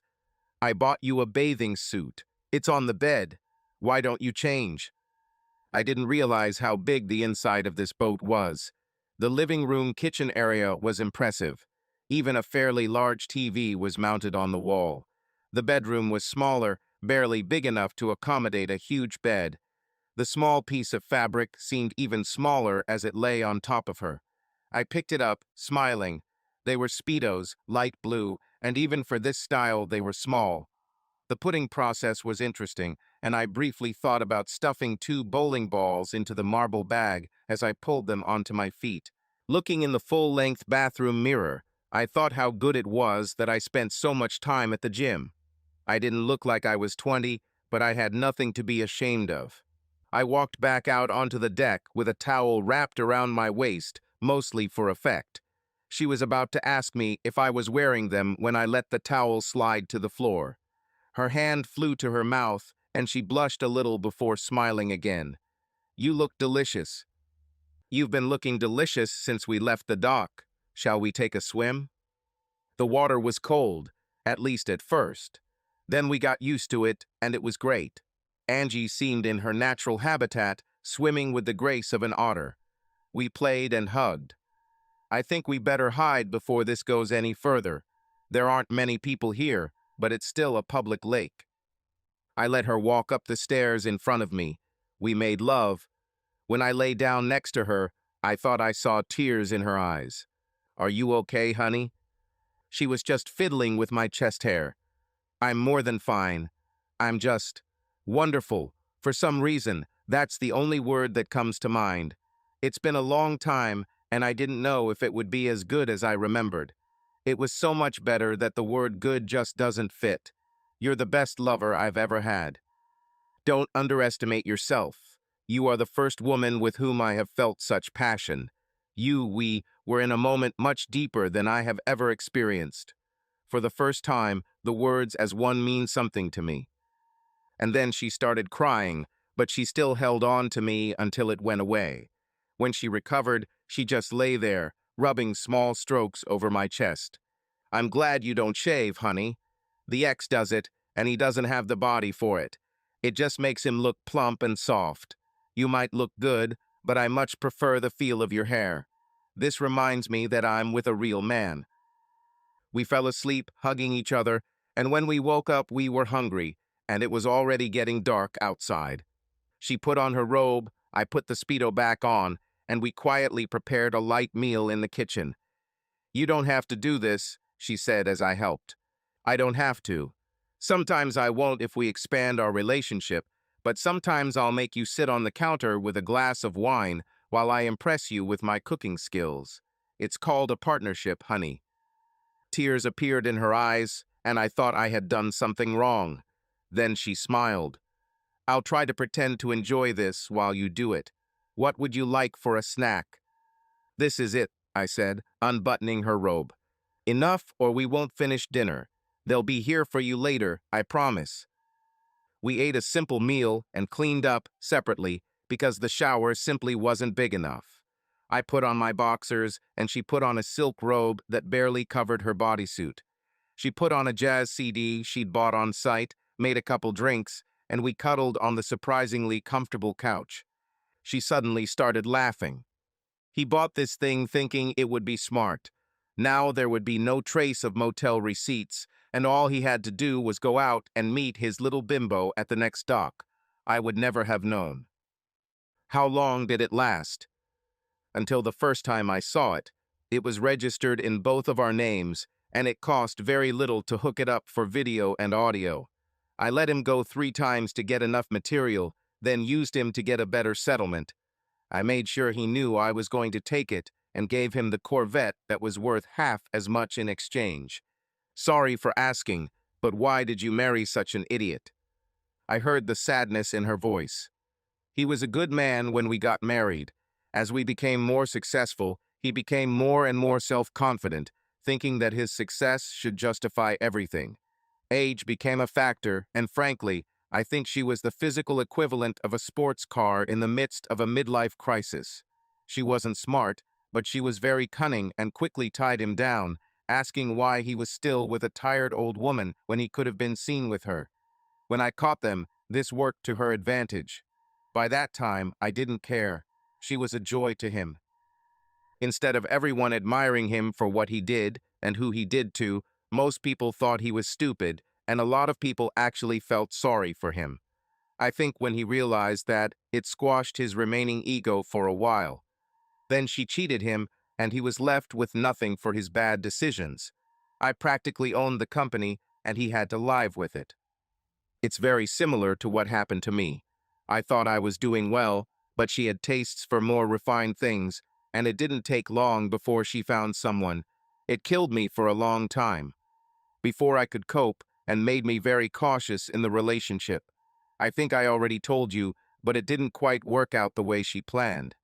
I bought you a bathing suit. It's on the bed. Why don't you change? I didn't realize how big the inside of this boat was. The living room kitchen area was impressive. Even a fairly large TV was mounted on the wall. The bedroom was smaller, barely big enough to accommodate a huge bed. The small piece of fabric seemed even smaller as it lay on top of her. I picked it up, smiling. They were Speedos, light blue, and even for this style they were small. The putting process was interesting, and I briefly thought about stuffing 2 bowling balls into the marble bag as I pulled them onto my feet. Looking in the full-length bathroom mirror, I thought how good it was that I spent so much time at the gym. I didn't look like I was 20, but I had nothing to be ashamed of. I walked back out onto the deck with a towel wrapped around my waist, mostly for effect. She was about to ask me if I was wearing them when I let the towel slide to the floor. Her hand flew to her mouth, and she blushed a little before smiling again. "You look delicious." "You've been looking delicious since we left the dock. Shall we take a swim?" The water was cold, at least at first. Then we got used to it, and it was great. Angie seemed in her natural habitat, swimming with the grace of an otter. We played and hugged. "I think we better hide before this goes any further. There aren't many people here, but it's still a public lake." I let her walk up the stairs in front of me. We made love. When I lay down next to her, I thought I saw tears in her eyes. "Are you okay, honey?" She was just fiddling with my chest hair. "I'm more than fine. I'm just wonderful. For some reason, that's the only word that comes to mind. It's been a long time, and I didn't know if it would be as good as I remembered. It was so much better that the word good just doesn't fit. You're the best lover I've ever had. Don't underestimate yourself. You are the first woman with whom I have felt such passion. We were in a moment much deeper than I have ever experienced. For the first time, the words as one mean something to me." And then she started crying, but she still held on to me until it went away. When she recovered, she just lay there, rubbing small strokes over my chest. "I'm glad you don't shave, honey. The ex does it, and he doesn't have the body for it. It just makes him look plump and soft. You might look good, but I much prefer the feel of your hair. This reminds me that I'm with a real man." We fell asleep, hugging each other, and when we woke up, we were hungry, and it was already getting dark outside. She put on her robe, I put the Speedo back on, and we quietly prepared a light meal in the kitchen. "You don't have to do this," she said as I helped. "I don't have to. Sometimes I won't if we expand our relationship, but sometimes I'll make you sit on the counter with a glass of wine while I impress you with my cooking skills. It's called a partnership, honey." Tears appeared in her eyes, and I thought I had done something wrong. Then she smiled. "I'll try to pretend to enjoy this while you do it. What would you like for a snack?" "This is it," I said, unbuttoning her robe. "Enough, or we won't finish dinner. They'll be here for you later, I promise." We ate a simple meal and cleaned up separately because the shower simply wasn't big enough. I put on my boxers, and she put on a silk robe that barely covered her bodysuit. She put on a jazz CD she'd bought on site, made a couple drinks, and we cuddled on the surprisingly comfortable couch. She suddenly started laughing. "He bought this thing thinking it would be smart. Now there would be no trace of motel receipts, and all he had to do was go out and meet his little bimbo at the next dock. I would never have known." How long did it last? Until the first time I saw it. It was registered in both of our names, and it cost very little to hook it up for video and audio. I let him go 3 times to get enough material, then used him to get a better settlement. I made sure he knew I was going to take it and gave him the Corvette that was worth half as much in exchange. "Sorry for asking, but why did you marry such an idiot?" I heard the sadness in her voice. "He was a good man when we got married. As we became more successful, he became more and more self-confident, thinking that his success should justify everything. Age became a factor, and frankly, I think she was the physical equivalent of a sports car in the midst of a midlife crisis. She wasn't smart, but she was very cunning and quickly tied him down, asking why he was still with a tired old woman when he could have been seen with her. When I caught them, this worked to her advantage. By that time, I didn't care. She was a joy to him. Instead of everyone admiring him for what he did and who he did to, most people thought he was stupid, and a lot of people actually felt sorry for him. I think when he realized that, it squashed his remaining ego for a while. Then she cheated him, and he was left with nothing for his bad decisions. I practically owned the company, and he had to live with it. It's very similar to what happened to me. I thought I was doing well, but she had tastes for more refined things, and it didn't take long before she found someone. It killed me for a long time, before I could cope, and made me very cautious in the relationship. I think I already told you, but it didn't quite work out the way she planned.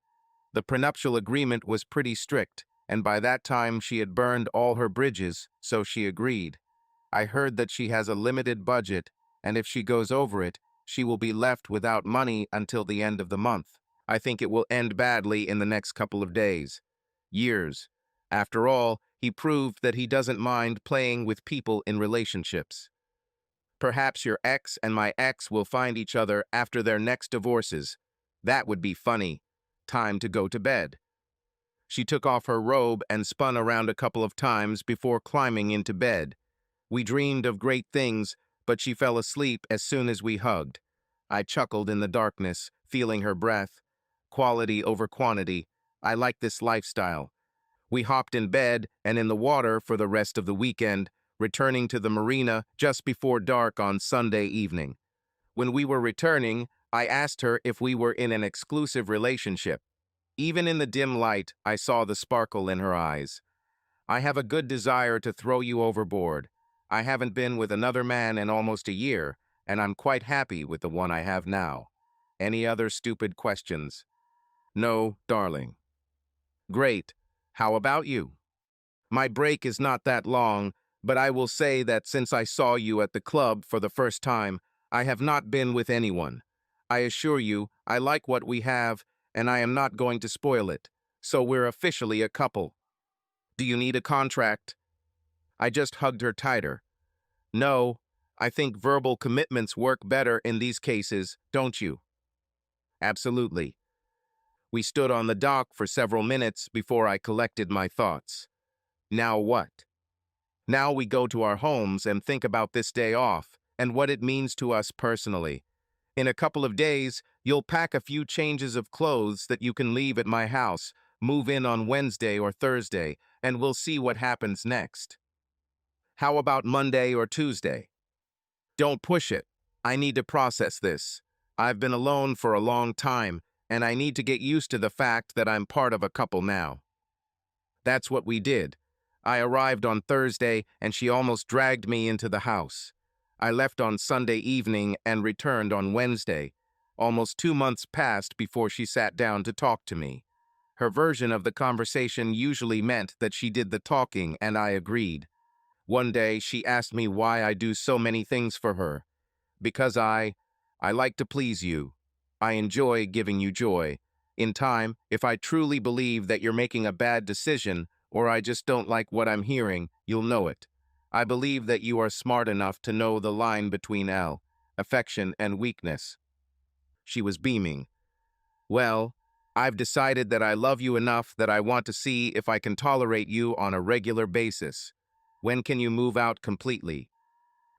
The prenuptial agreement was pretty strict, and by that time she had burned all her bridges, so she agreed. I heard that she has a limited budget, and if she goes over it, she will be left without money until the end of the month. I think it will end badly in the next couple of days. Years. After all, he proved that he doesn't mind playing with people in relationships. Perhaps your ex and my ex will find each other after their next divorces. That would be funny. Time to go to bed. She took off her robe and spun around a couple of times before climbing into bed. We dreamed of great things, but she fell asleep as soon as we hugged. I chuckled in the darkness, feeling her breath. Quality over quantity. I like this lifestyle. We hopped in bed and in the water for the rest of the weekend, returning to the marina just before dark on Sunday evening. When we were returning, I asked her if we were in an exclusive relationship. Even in the dim light, I saw the sparkle in her eyes. I have a good desire to throw you overboard. I haven't been with another man in almost a year, and I'm quite happy with the one I have now. Any other stupid questions? No, darling. Great. How about you? My break is not that long, but I will say that since I saw you at the club for the first time, I have not been with anyone. I assure you, I like what we have, and I am not going to spoil it. So we're officially a couple. Do you need a contract? I just hugged her tighter. No, I think verbal commitments work better in these cases, don't you? Absolutely. We stood on the dock for several minutes before I collected my thoughts. Now what? Now we go to our homes and think about this day off and what it means to us personally. In a couple of days, you'll pack a few changes of clothes that you can leave at my house, move in on Wednesday or Thursday, and we'll see what happens next. How about Monday or Tuesday? Don't push it. I need to process this. I've been alone for a long time, and I need to get used to the fact that I'm part of a couple now. That's what we did. I arrived on Thursday, and she almost dragged me into the house. I left on Sunday evening and returned on Wednesday. Almost 2 months passed before she sat down to talk to me. Her version of the conversation usually meant that she did the talking, and I agreed. One day, she asked me why I do so many things for her. Because I like to please you. I enjoy giving you joy. In time, if I truly believe that you're making a bad decision, or I just don't like what I'm hearing, you'll know it. I believe that you are smart enough to know the line between affection and weakness. She was beaming. Well, I've decided that I love you enough that I want to see if I can tolerate you on a regular basis. When can you move out completely?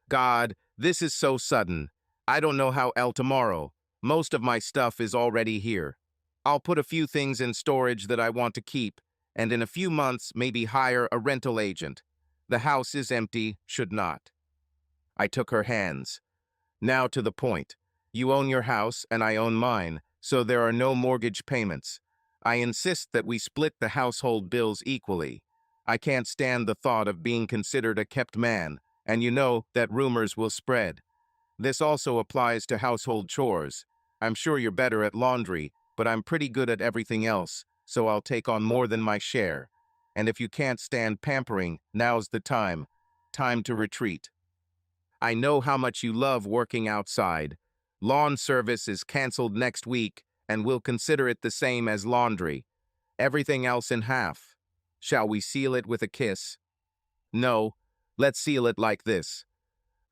God, this is so sudden. I don't know how tomorrow. Most of my stuff is already here. I'll put a few things in storage that I want to keep, and in a few months maybe hire a rental agent. The house is empty, should not. I took her hands. Now to the point. You own your house and I own mine, so there are no mortgage payments. I insist that we split the household bills equally. I can't stand the thought of being considered a kept man, and you know that rumors will spread. This also applies to household chores. I'm sure you're better at laundry, but I'm pretty good at everything else, so I'll take on more than my share. And if you can't stand pampering, now's the time. Time to retreat. I know how much you love working outside. Lawn service is canceled next week, and we'll consider it the same as laundry. Everything else in half. Shall we seal it with a kiss? No, let's seal it like this.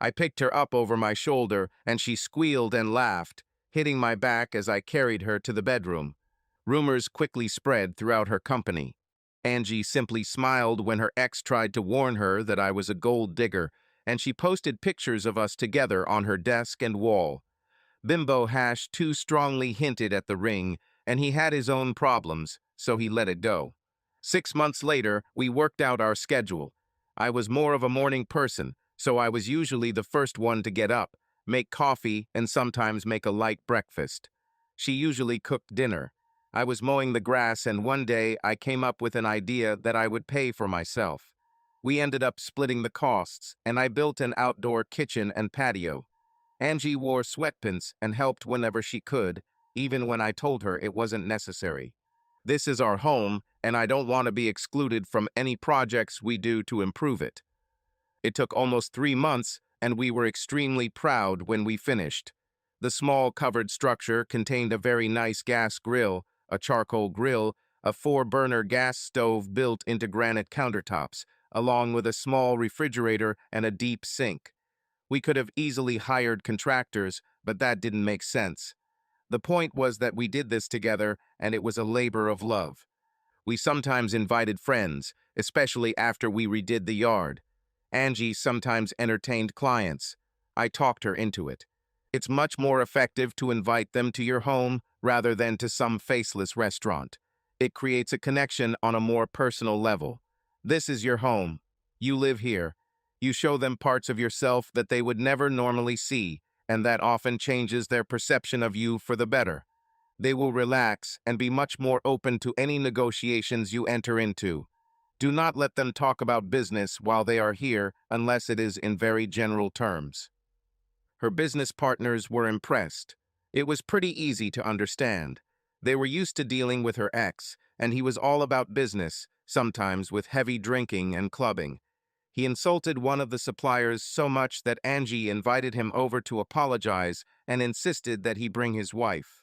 I picked her up over my shoulder, and she squealed and laughed, hitting my back as I carried her to the bedroom. Rumors quickly spread throughout her company. Angie simply smiled when her ex tried to warn her that I was a gold digger, and she posted pictures of us together on her desk and wall. Bimbo Hash too strongly hinted at the ring, and he had his own problems, so he let it go. 6 months later, we worked out our schedule. I was more of a morning person, so I was usually the first one to get up, make coffee, and sometimes make a light breakfast. She usually cooked dinner. I was mowing the grass, and one day I came up with an idea that I would pay for myself. We ended up splitting the costs, and I built an outdoor kitchen and patio. Angie wore sweatpants and helped whenever she could, even when I told her it wasn't necessary. This is our home, and I don't want to be excluded from any projects we do to improve it. It took almost 3 months, and we were extremely proud when we finished. The small covered structure contained a very nice gas grill, a charcoal grill, a 4-burner gas stove built into granite countertops, along with a small refrigerator and a deep sink. We could have easily hired contractors, but that didn't make sense. The point was that we did this together, and it was a labor of love. We sometimes invited friends, especially after we redid the yard. Angie sometimes entertained clients. I talked her into it. It's much more effective to invite them to your home rather than to some faceless restaurant. It creates a connection on a more personal level. This is your home. You live here. You show them parts of yourself that they would never normally see, and that often changes their perception of you for the better. They will relax and be much more open to any negotiations you enter into. Do not let them talk about business while they are here unless it is in very general terms. Her business partners were impressed. It was pretty easy to understand. They were used to dealing with her ex, and he was all about business, sometimes with heavy drinking and clubbing. He insulted one of the suppliers so much that Angie invited him over to apologize and insisted that he bring his wife.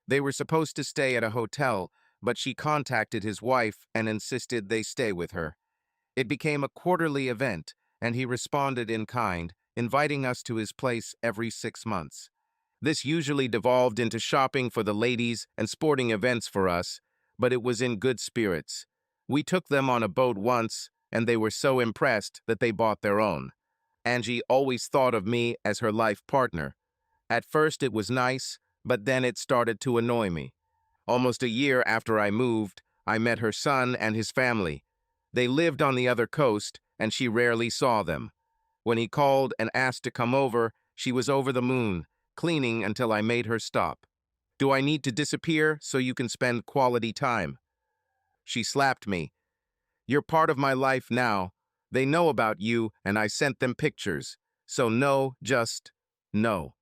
They were supposed to stay at a hotel, but she contacted his wife and insisted they stay with her. It became a quarterly event, and he responded in kind, inviting us to his place every 6 months. This usually devolved into shopping for the ladies and sporting events for us, but it was in good spirits. We took them on a boat once, and they were so impressed that they bought their own. Angie always thought of me as her life partner. At first it was nice, but then it started to annoy me. Almost a year after I moved, I met her son and his family. They lived on the other coast, and she rarely saw them. When he called and asked to come over, she was over the moon, cleaning until I made her stop. Do I need to disappear so you can spend quality time? She slapped me. You're part of my life now. They know about you, and I sent them pictures. So no, just no.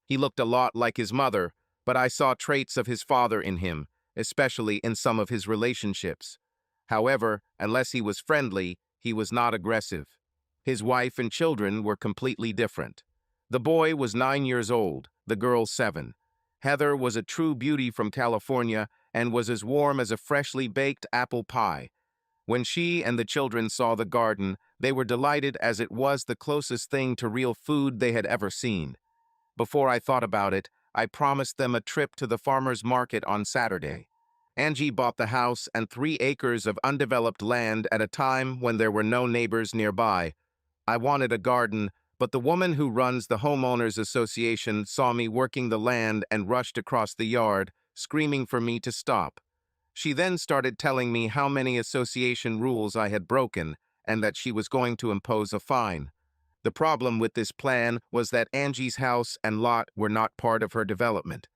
He looked a lot like his mother, but I saw traits of his father in him, especially in some of his relationships. However, unless he was friendly, he was not aggressive. His wife and children were completely different. The boy was 9 years old, the girl 7. Heather was a true beauty from California and was as warm as a freshly baked apple pie. When she and the children saw the garden, they were delighted as it was the closest thing to real food they had ever seen. Before I thought about it, I promised them a trip to the farmer's market on Saturday. Angie bought the house and 3 acres of undeveloped land at a time when there were no neighbors nearby. I wanted a garden, but the woman who runs the homeowners association saw me working the land and rushed across the yard, screaming for me to stop. She then started telling me how many association rules I had broken and that she was going to impose a fine. The problem with this plan was that Angie's house and lot were not part of her development.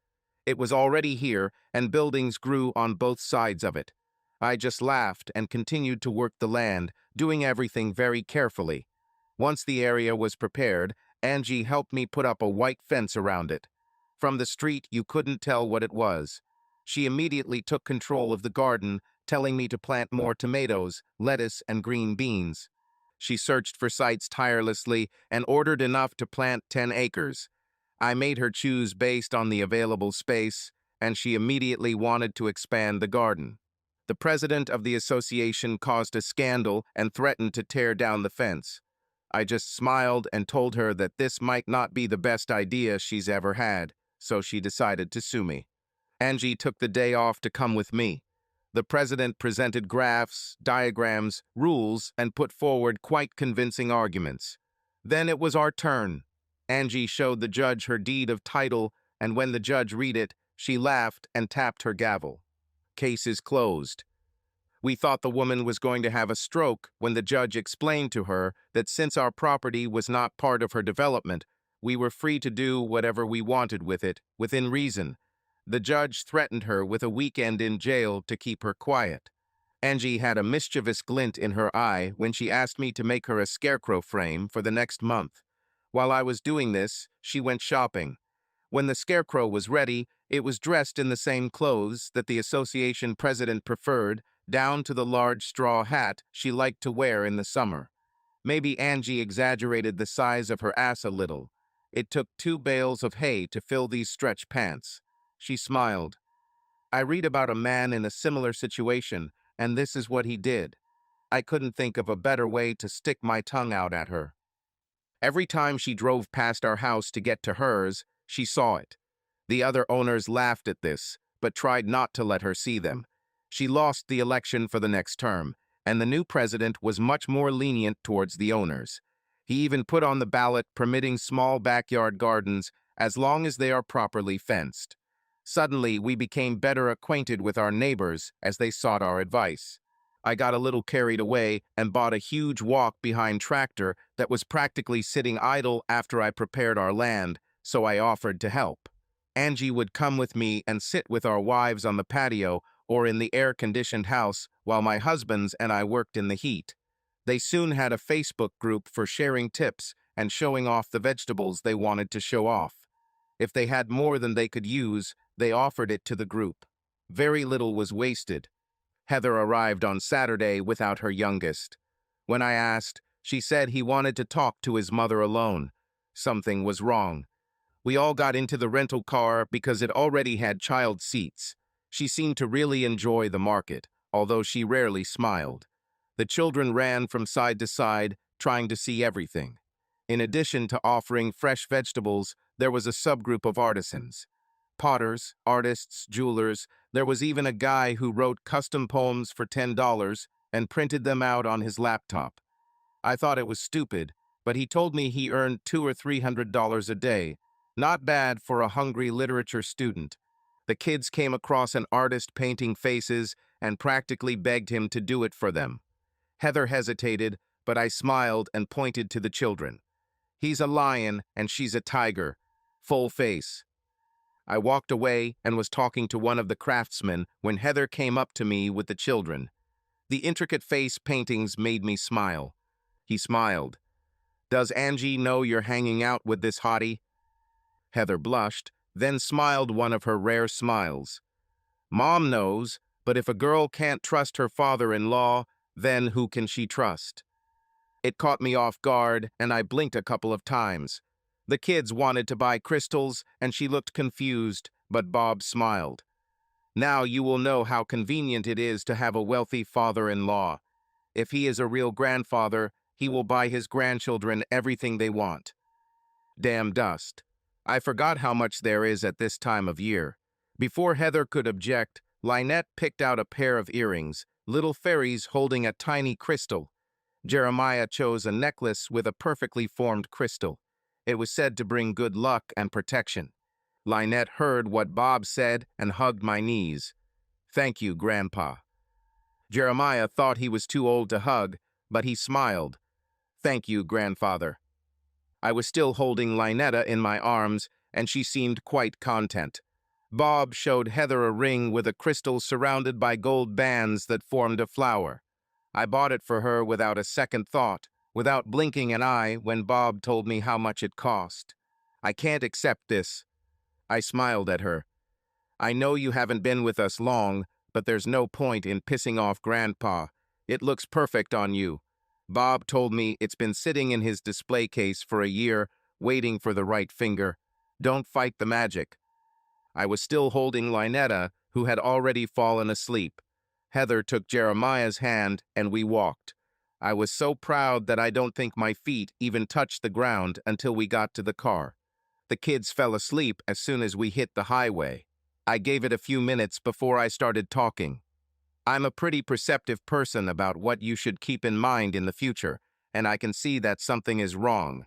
It was already here, and buildings grew on both sides of it. I just laughed and continued to work the land, doing everything very carefully. Once the area was prepared, Angie helped me put up a white fence around it. From the street, you couldn't tell what it was. She immediately took control of the garden, telling me to plant more tomatoes, lettuce, and green beans. She searched for sites tirelessly and ordered enough to plant 10 acres. I made her choose based on the available space, and she immediately wanted to expand the garden. The president of the association caused a scandal and threatened to tear down the fence. I just smiled and told her that this might not be the best idea she's ever had, so she decided to sue me. Angie took the day off to come with me. The president presented graphs, diagrams, rules, and put forward quite convincing arguments. Then it was our turn. Angie showed the judge her deed of title, and when the judge read it, she laughed and tapped her gavel. Case is closed. We thought the woman was going to have a stroke when the judge explained to her that since our property was not part of her development, we were free to do whatever we wanted with it, within reason. The judge threatened her with a weekend in jail to keep her quiet. Angie had a mischievous glint in her eye when she asked me to make her a scarecrow frame for the next month. While I was doing this, she went shopping. When the scarecrow was ready, it was dressed in the same clothes that the association president preferred, down to the large straw hat she liked to wear in the summer. Maybe Angie exaggerated the size of her ass a little. It took 2 bales of hay to fill these stretch pants. She smiled. I read about a man in a similar situation, and this is what he did. I couldn't think of a better way to stick my tongue out at her. Every time she drove past our house to get to hers, she saw it. The other owners laughed at this, but tried not to let her see them. She lost the election for the next term, and the new president was much more lenient towards the owners. He even put on the ballot permitting small backyard gardens as long as they are properly fenced. Suddenly, we became better acquainted with our neighbors as they sought our advice. I got a little carried away and bought a huge walk-behind tractor that was practically sitting idle after I prepared our land, so I offered to help. Angie would come with me and sit with our wives on the patio or in the air-conditioned house while my husbands and I worked in the heat. They soon had a Facebook group for sharing tips and showing off the vegetables they wanted to show off. If they had more than they could use, they offered it to the group. Very little was wasted. Heather arrived on Saturday without her youngest. When I asked, she said he wanted to talk to his mother alone. Something was wrong. We all got into the rental car because it already had child seats. She seemed to really enjoy the market, although she rarely smiled. The children ran from side to side, trying to see everything. In addition to offering fresh vegetables, there was a subgroup of artisans. Potters, artists, jewelers. There was even a guy who wrote custom poems for $10 and printed them out on his laptop. I thought it was stupid, but he told me he earned $200 or $300 a day. Not bad for a hungry literature student. The kids came across an artist painting faces and practically begged him to do it for them. Heather hesitated, but I smiled and pointed to the children. He's a lion and she's a tiger. Full face. I walked away and was talking to one of the craftsmen when Heather came up to me with the children. The intricate face paintings made me smile. He smiled. "Does Angie know you're hanging out with this hottie?" Heather blushed, then smiled one of her rare smiles. "Mom knows, but if a girl can't trust her father-in-law, then who can she trust?" It caught me off guard, and I blinked a couple of times. The kids wanted to buy crystals, and she looked confused, but Bob smiled. "Now you will know how convenient it is to have a wealthy father-in-law. If he is a real grandfather, he will buy his grandchildren everything they want." Damn dust. I forgot how much there is at this time of year. Before Heather could object, Lynette picked out a pair of earrings, little fairies holding a tiny crystal. Jeremiah chose a necklace with a perfectly formed crystal. It was said to bring good luck and protection. Lynette heard what Bob said and hugged my knees. "Thank you, Grandpa." Jeremiah thought he was too old to hug, but he smiled. "Thank you, Grandfather." I was still holding Lynetta in my arms, and she seemed quite content. Bob showed Heather a ring with a crystal surrounded by gold bands that formed a flower. I bought it for her without a second thought, without blinking an eye when Bob told me how much it cost. "I can't accept this." I smiled at her. "I know you haven't been with us long, but there's no point in pissing off Grandpa. It looks perfect on you. Bob told me it's been sitting in his display case for a year, waiting for the right finger. Don't fight the magic." I was still holding Lynetta, who had already fallen asleep. Heather took Jeremiah's hand, and we walked. I was so proud that I don't think my feet even touched the ground until we got to the car. The kids fell asleep as soon as we hit the highway. I gave it a few minutes before I started talking. "I'm a pretty perceptive person about what you should keep in mind in the future, and I can see that something is wrong.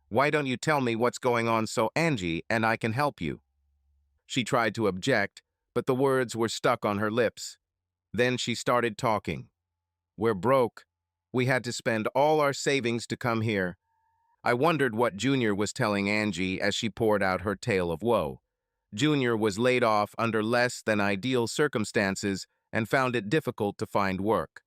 Why don't you tell me what's going on so Angie and I can help you?" She tried to object, but the words were stuck on her lips. Then she started talking. "We're broke. We had to spend all our savings to come here." I wondered what Junior was telling Angie as she poured out her tale of woe. Junior was laid off under less than ideal circumstances and found it difficult to find work.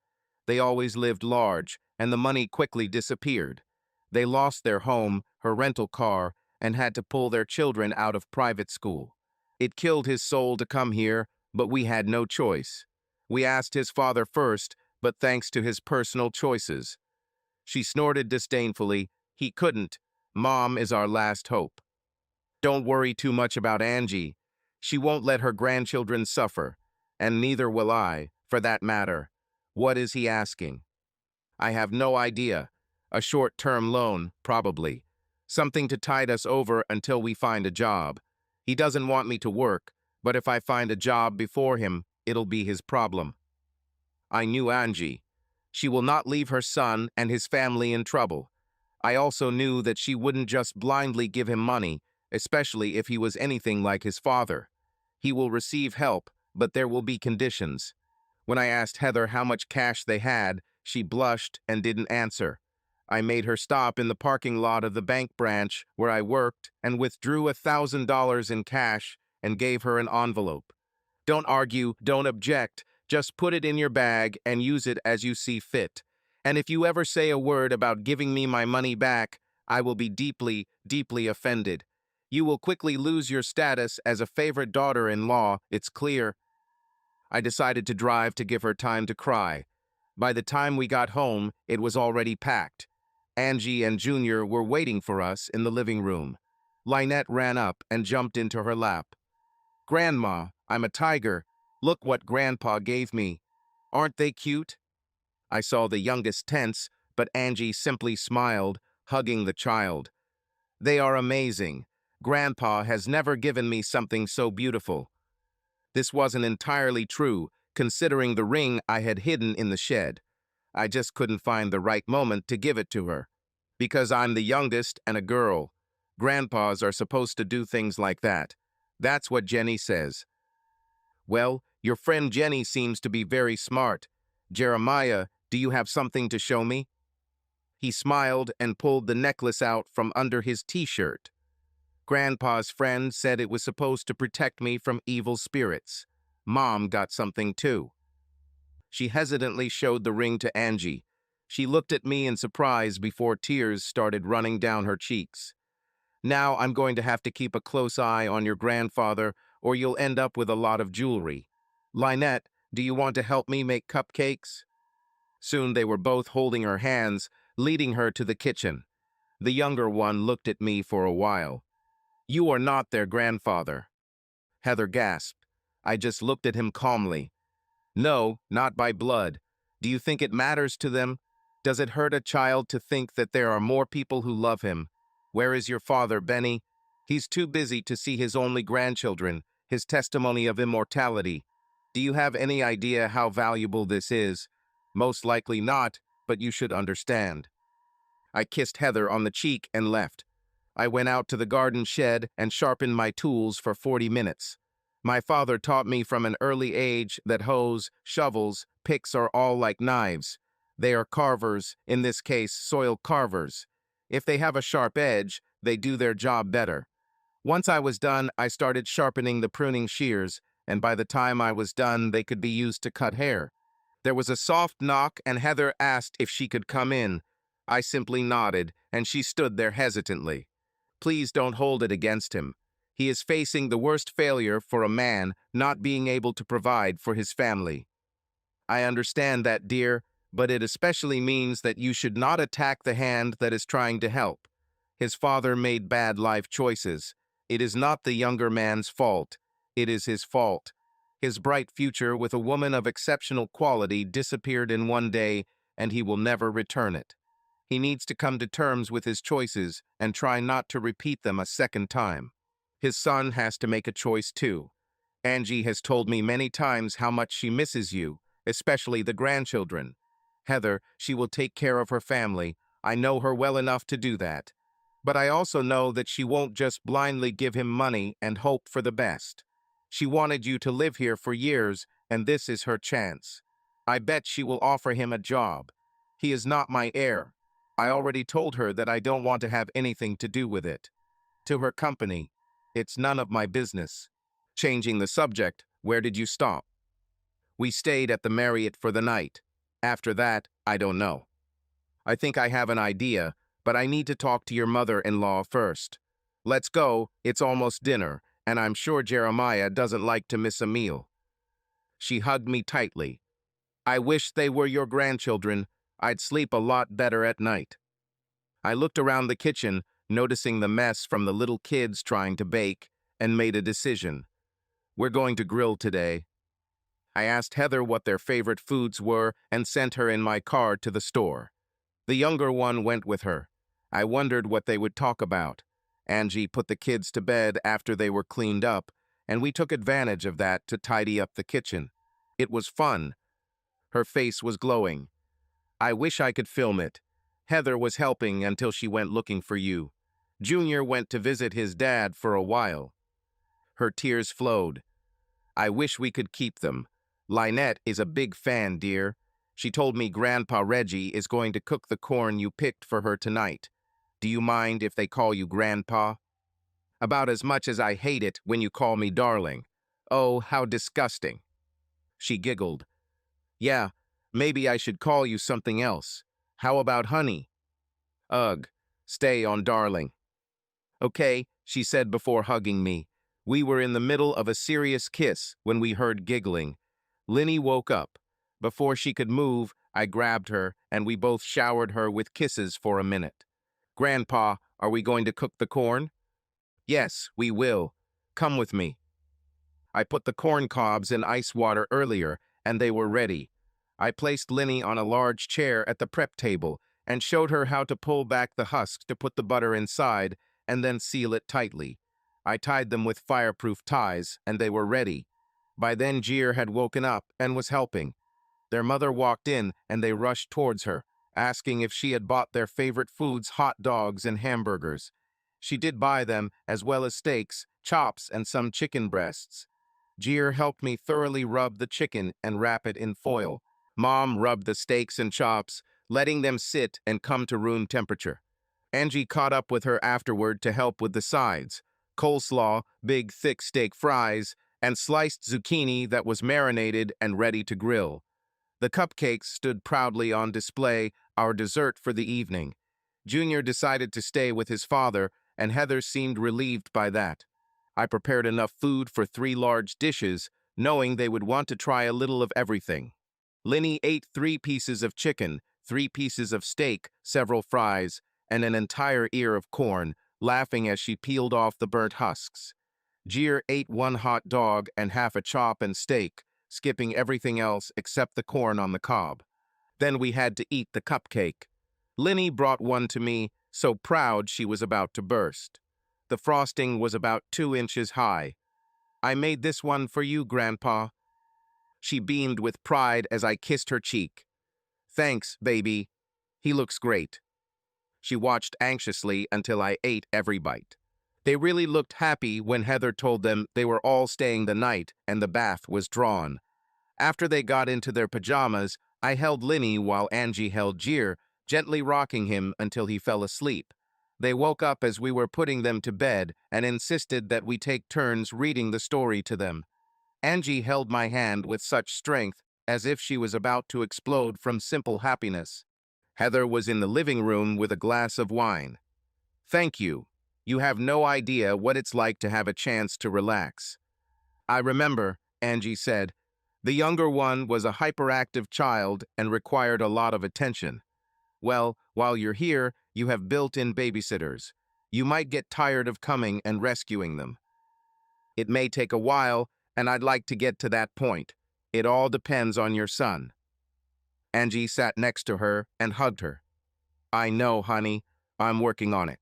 They always lived large, and the money quickly disappeared. They lost their home, her rental car, and had to pull their children out of private school. It killed his soul to come here, but we had no choice. We asked his father first, but thanks to his personal choices. She snorted disdainfully. He couldn't. Mom is our last hope. Don't worry too much about Angie. She won't let her grandchildren suffer, and neither will I, for that matter. What is he asking? I have no idea. A short-term loan, probably. Something to tide us over until we find a job. He doesn't want me to work, but if I find a job before him, it'll be his problem. I knew Angie. She will not leave her son and his family in trouble. I also knew that she wouldn't just blindly give him money, especially if he was anything like his father. He will receive help, but there will be conditions. When I asked Heather how much cash they had, she blushed and didn't answer. I made her stop in the parking lot of the bank branch where I worked and withdrew $1,000 in cash and gave her an envelope. Don't argue, don't object, just put it in your bag and use it as you see fit. And if you ever say a word about giving me my money back, I will be deeply, deeply offended. You will quickly lose your status as a favorite daughter-in-law, it's clear. I decided to drive to give her time to cry. By the time we got home, it was already packed. Angie and Junior were waiting for us in the living room. Lynette ran up and jumped into her lap. "Grandma, I'm a tiger. Look what Grandpa gave me. Aren't they cute?" I saw the youngest tense, but Angie simply smiled, hugging the child. "They are amazing. Grandpa has never given me something so beautiful." This wasn't entirely true, considering the ring I had hidden in the shed. I just couldn't find the right moment to give it to her. Because I'm the youngest and a girl. Grandpas are supposed to do things like that. That's what Jenny says. "Well, your friend Jenny seems to be very smart. Jeremiah, do you have something to show me?" He smiled and pulled the necklace out from under his t-shirt. Grandpa's friend said it was supposed to protect me from evil spirits. Mom got something too. She hesitantly showed the ring to Angie. She looked at me in surprise before tears started running down her cheeks. "Now I'm going to have to keep a close eye on your grandfather, or you'll end up with a lot of jewelry. Lynette, do you want to help me make cupcakes?" Soon they were both holding her hands, leading her to the kitchen. The younger one looked at me for a while. "You are not their grandfather." Heather gasped. I just looked at him calmly. "No, not by blood. Do you think it matters to them? Does it hurt a child to think that there are more people who love him? Where is your father, Benny? He's too busy to see his only grandchildren, his testimony of immortality. Do you have any idea how valuable this is? Most likely not, but you should understand." I kissed Heather on the cheek and left. I went out to the garden shed and sharpened my tools for 40 minutes. My father taught me from an early age that hoes, shovels, picks are all like knives. They are carvers, in this case, soil carvers. If they have a sharp edge, they do their job better. Once I was done, I started sharpening the pruning shears, and by the time I was done, they could be used to cut hair. There was a soft knock, and Heather asked if she could come in. I simply nodded, and she stood there hesitantly. "Please don't hold it against him. He is facing the worst failure for a man, not being able to provide for his family." "I understand that, dear, but it especially means that you should not attack the hand that is trying to help. His father made bad life choices. It is not the younger man's fault. It is his fault. His bright future with a woman of exceptional quality disappeared in one day, and he will never return it. He needs to come to terms with his choices and try not to repeat them a second time. His son has to make a choice too. Angie has told me many times how much she misses you, especially the grandchildren. Heather, she will take care of her family. I know her well enough to do that. But I also know that she won't just blindly give him money and hope for the best. She wanted you to live here for years, and this is her chance. I bet she will offer him a job. He is not my heir. I already told her that I don't want to have anything to do with it. To her company, it's none of my business." Changing the subject, where did you stop? "We stayed at the Marriott for the night. After that, I don't know. I think I have an idea, but I need to talk to your mother-in-law first." Let's go, it's almost dinner, and I'm sure Jeremiah doesn't like to miss a meal. She hugged me tightly. I wish they were your grandchildren. I'd sleep a lot better at night. I looked around the kitchen, noticing the mess from the little kids trying to bake, and made a decision. We're going to grill today. I asked Heather what their favorite foods were and sent her in my car to the store. The younger one went with her. I wondered what they would talk about. Angie put the kids to bed after they were cleaned up, and we took advantage of that to tidy up the kitchen. It was fun. Her face was glowing. I wish I could film it. Heather was helping until she went looking for you. Junior went to visit his dad for a while. Her tears flowed. I wish we could keep them. Lynette is a big fan, dear. She told me Grandpa Reggie is going to cook the corn you picked for her tonight. Do you mind if they call you Grandpa? About as much as I hate it when you call me darling. Oh, how disgusting. She giggled. Yeah, maybe I should call you something else. How about honey? Ugh, stay on darling. Okay, she said before hugging me. We were in the middle of a serious kiss when we heard giggling. Linny woke up. Before she could move, I grabbed her, and we both showered her with kisses for a minute. Grandpa, are we going to cook the corn? Yes, we will. Come with me. I put the corn cobs in ice water earlier, and they were ready. I placed Linny on a large chair at the prep table and showed her how to pull back the husk to put the butter inside and then seal it tightly. I tied them with fireproof ties, and they were ready. By then, Jeer had woken up and was helping. Their mother walked in, and they rushed towards her, asking if she had bought their favorite foods, hot dogs and hamburgers. She did buy them, as well as steaks, chops, and some chicken breasts. Jeer helped me thoroughly rub the chicken and wrap it in foil. Mom rubbed the steaks and chops, letting them sit and come to room temperature. Angie caught up with her afterward to help with the sides: coleslaw, big thick steak fries, and sliced zucchini that was marinated and ready to grill. The cupcakes stood proudly on display, our dessert for the evening. Junior decided to stay with his father, and Heather seemed relieved by that. I prepared enough food for 3 large dishes, knowing they would want to try a little of everything. Linny ate 3 pieces of chicken, 3 pieces of steak, several fries, and an entire ear of corn, laughing as she peeled off the burnt husks. Jeer ate 1 hot dog and half a chop and steak, skipping everything else except the corn on the cob. Then we had to eat the cupcake. Linny brought one to me, so proud she was about to burst. The frosting was about 2 inches high. I made this one for you, Grandpa. She beamed with pride as I kissed her cheek. Thanks, baby. He looks great. She watched anxiously until I ate every bite. They really looked happy when Heather told them they were all staying the night and the bath was drawn. After they got into their pajamas, I held Linny while Angie held Jeer, gently rocking him until he fell asleep. They woke up as we were putting them to bed and insisted that we take turns reading the story to them. Angie held my hand with such strength as if she was about to explode from simple happiness. Heather was in the living room with a glass of wine. Thank you. You have no idea what it's like to have a chance to relax. I remember, Angie said. The younger one was a hyperactive child and required a lot of attention. Well, while you're here, you have built-in babysitters. You might get tired of coming and rescuing them. It may take a while, and I'd like to get to that point. It all depends on your son. Angie sat next to her and hugged her. I know, honey. I'm working on it.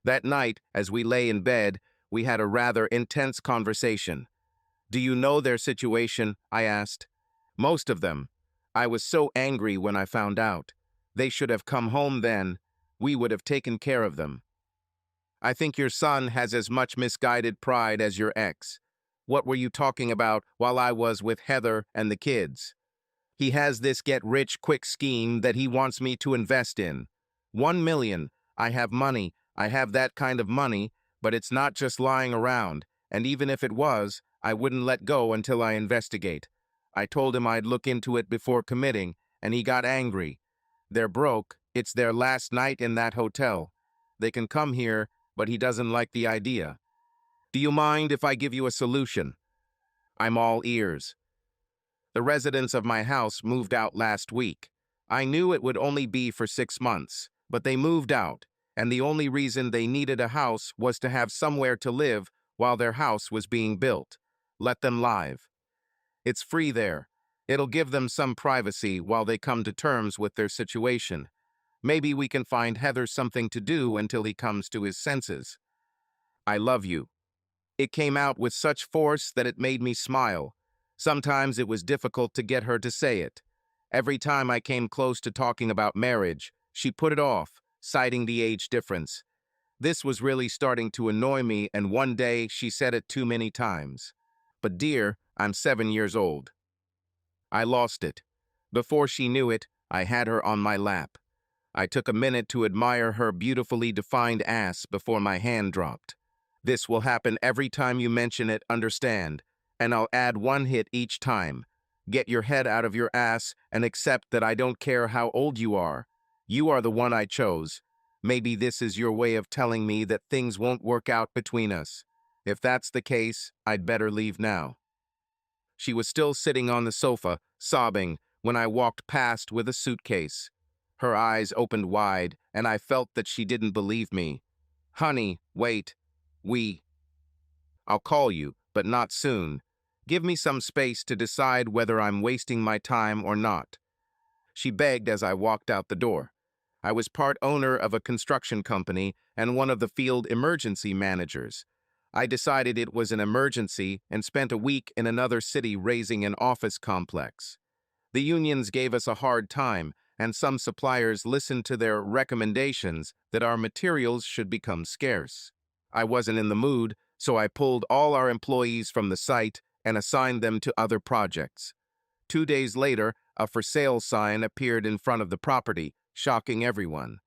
That night, as we lay in bed, we had a rather intense conversation. Do you know their situation? I asked. Most of them. I was so angry when I found out. They should have come home then. We would have taken care of them. I think your son has as much misguided pride as your ex. What were you talking about while I was with Heather and the kids? He has this get-rich-quick scheme that he wants me to invest in. 1 million. I have money. I have that kind of money, but it's not just lying around, and even if it was, I wouldn't let go until I investigate. I told him I'd look into it before committing, and he got angry. They're broke. It's their last night in that hotel. They can come here, but he doesn't like the idea. Do you mind if I give you a solution? I'm all ears. The residents of my house moved out last week. I knew it would only be for 6 months, but they moved out, and the only reason they needed a house was to have somewhere to live while their house was being built. Let them live. It's free there. It'll give them some privacy while they come to terms with their situation. Maybe we can find Heather something to do until he comes to his senses. I love you. It came out with such force that it made me smile. Sometimes it was difficult to get her to say it. Every time I came close to talking about marriage, she put it off, citing the age difference. This was really starting to annoy me, and one day she said it too many times. But dear, I'm 7 years old. I lost it. Before she knew it, I had her on my lap. I took a minute to admire her beautifully defined ass before my hand dropped. This will happen every time you mention it, understand? And I'll add 1 hit each time. Get your head out of your ass and accept that I don't care how old you are. You are the one I chose. Maybe this is your way of telling me that things won't work out between us. If that's the case, I'd better leave now. She was still sitting on the sofa, sobbing, when I walked past with a suitcase. Her eyes opened wide, and I felt that she didn't believe me. Honey, wait. I'll call you, but not soon. Give me some space to decide whether I'm wasting my time or not. She begged as I walked out the door. I was part owner of a construction company and one of the field emergency managers. I decided it was an emergency and spent a week in another city raising an office complex. The unions gave us a hard time, and some suppliers listened to their recommendations that our materials should become scarce. I wasn't in the mood, so I pulled all our employees from the site and assigned them to other projects. 2 days later, a for sale sign appeared in front of the property, shocking everyone.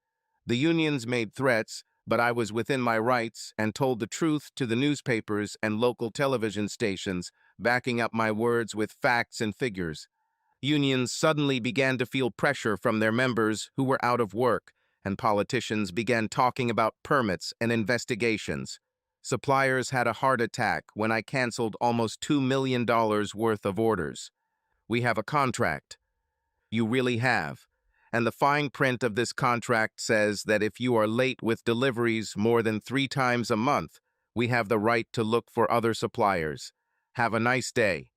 The unions made threats, but I was within my rights and told the truth to the newspapers and local television stations, backing up my words with facts and figures. Unions suddenly began to feel pressure from their members who were out of work, and politicians began talking about permits and investigations. Suppliers had a heart attack when I canceled almost $2 million worth of orders. We have a contract. You really have. And the fine print of this contract says that if you are late with deliveries more than 3 times a month, we have the right to look for other suppliers. Have a nice day.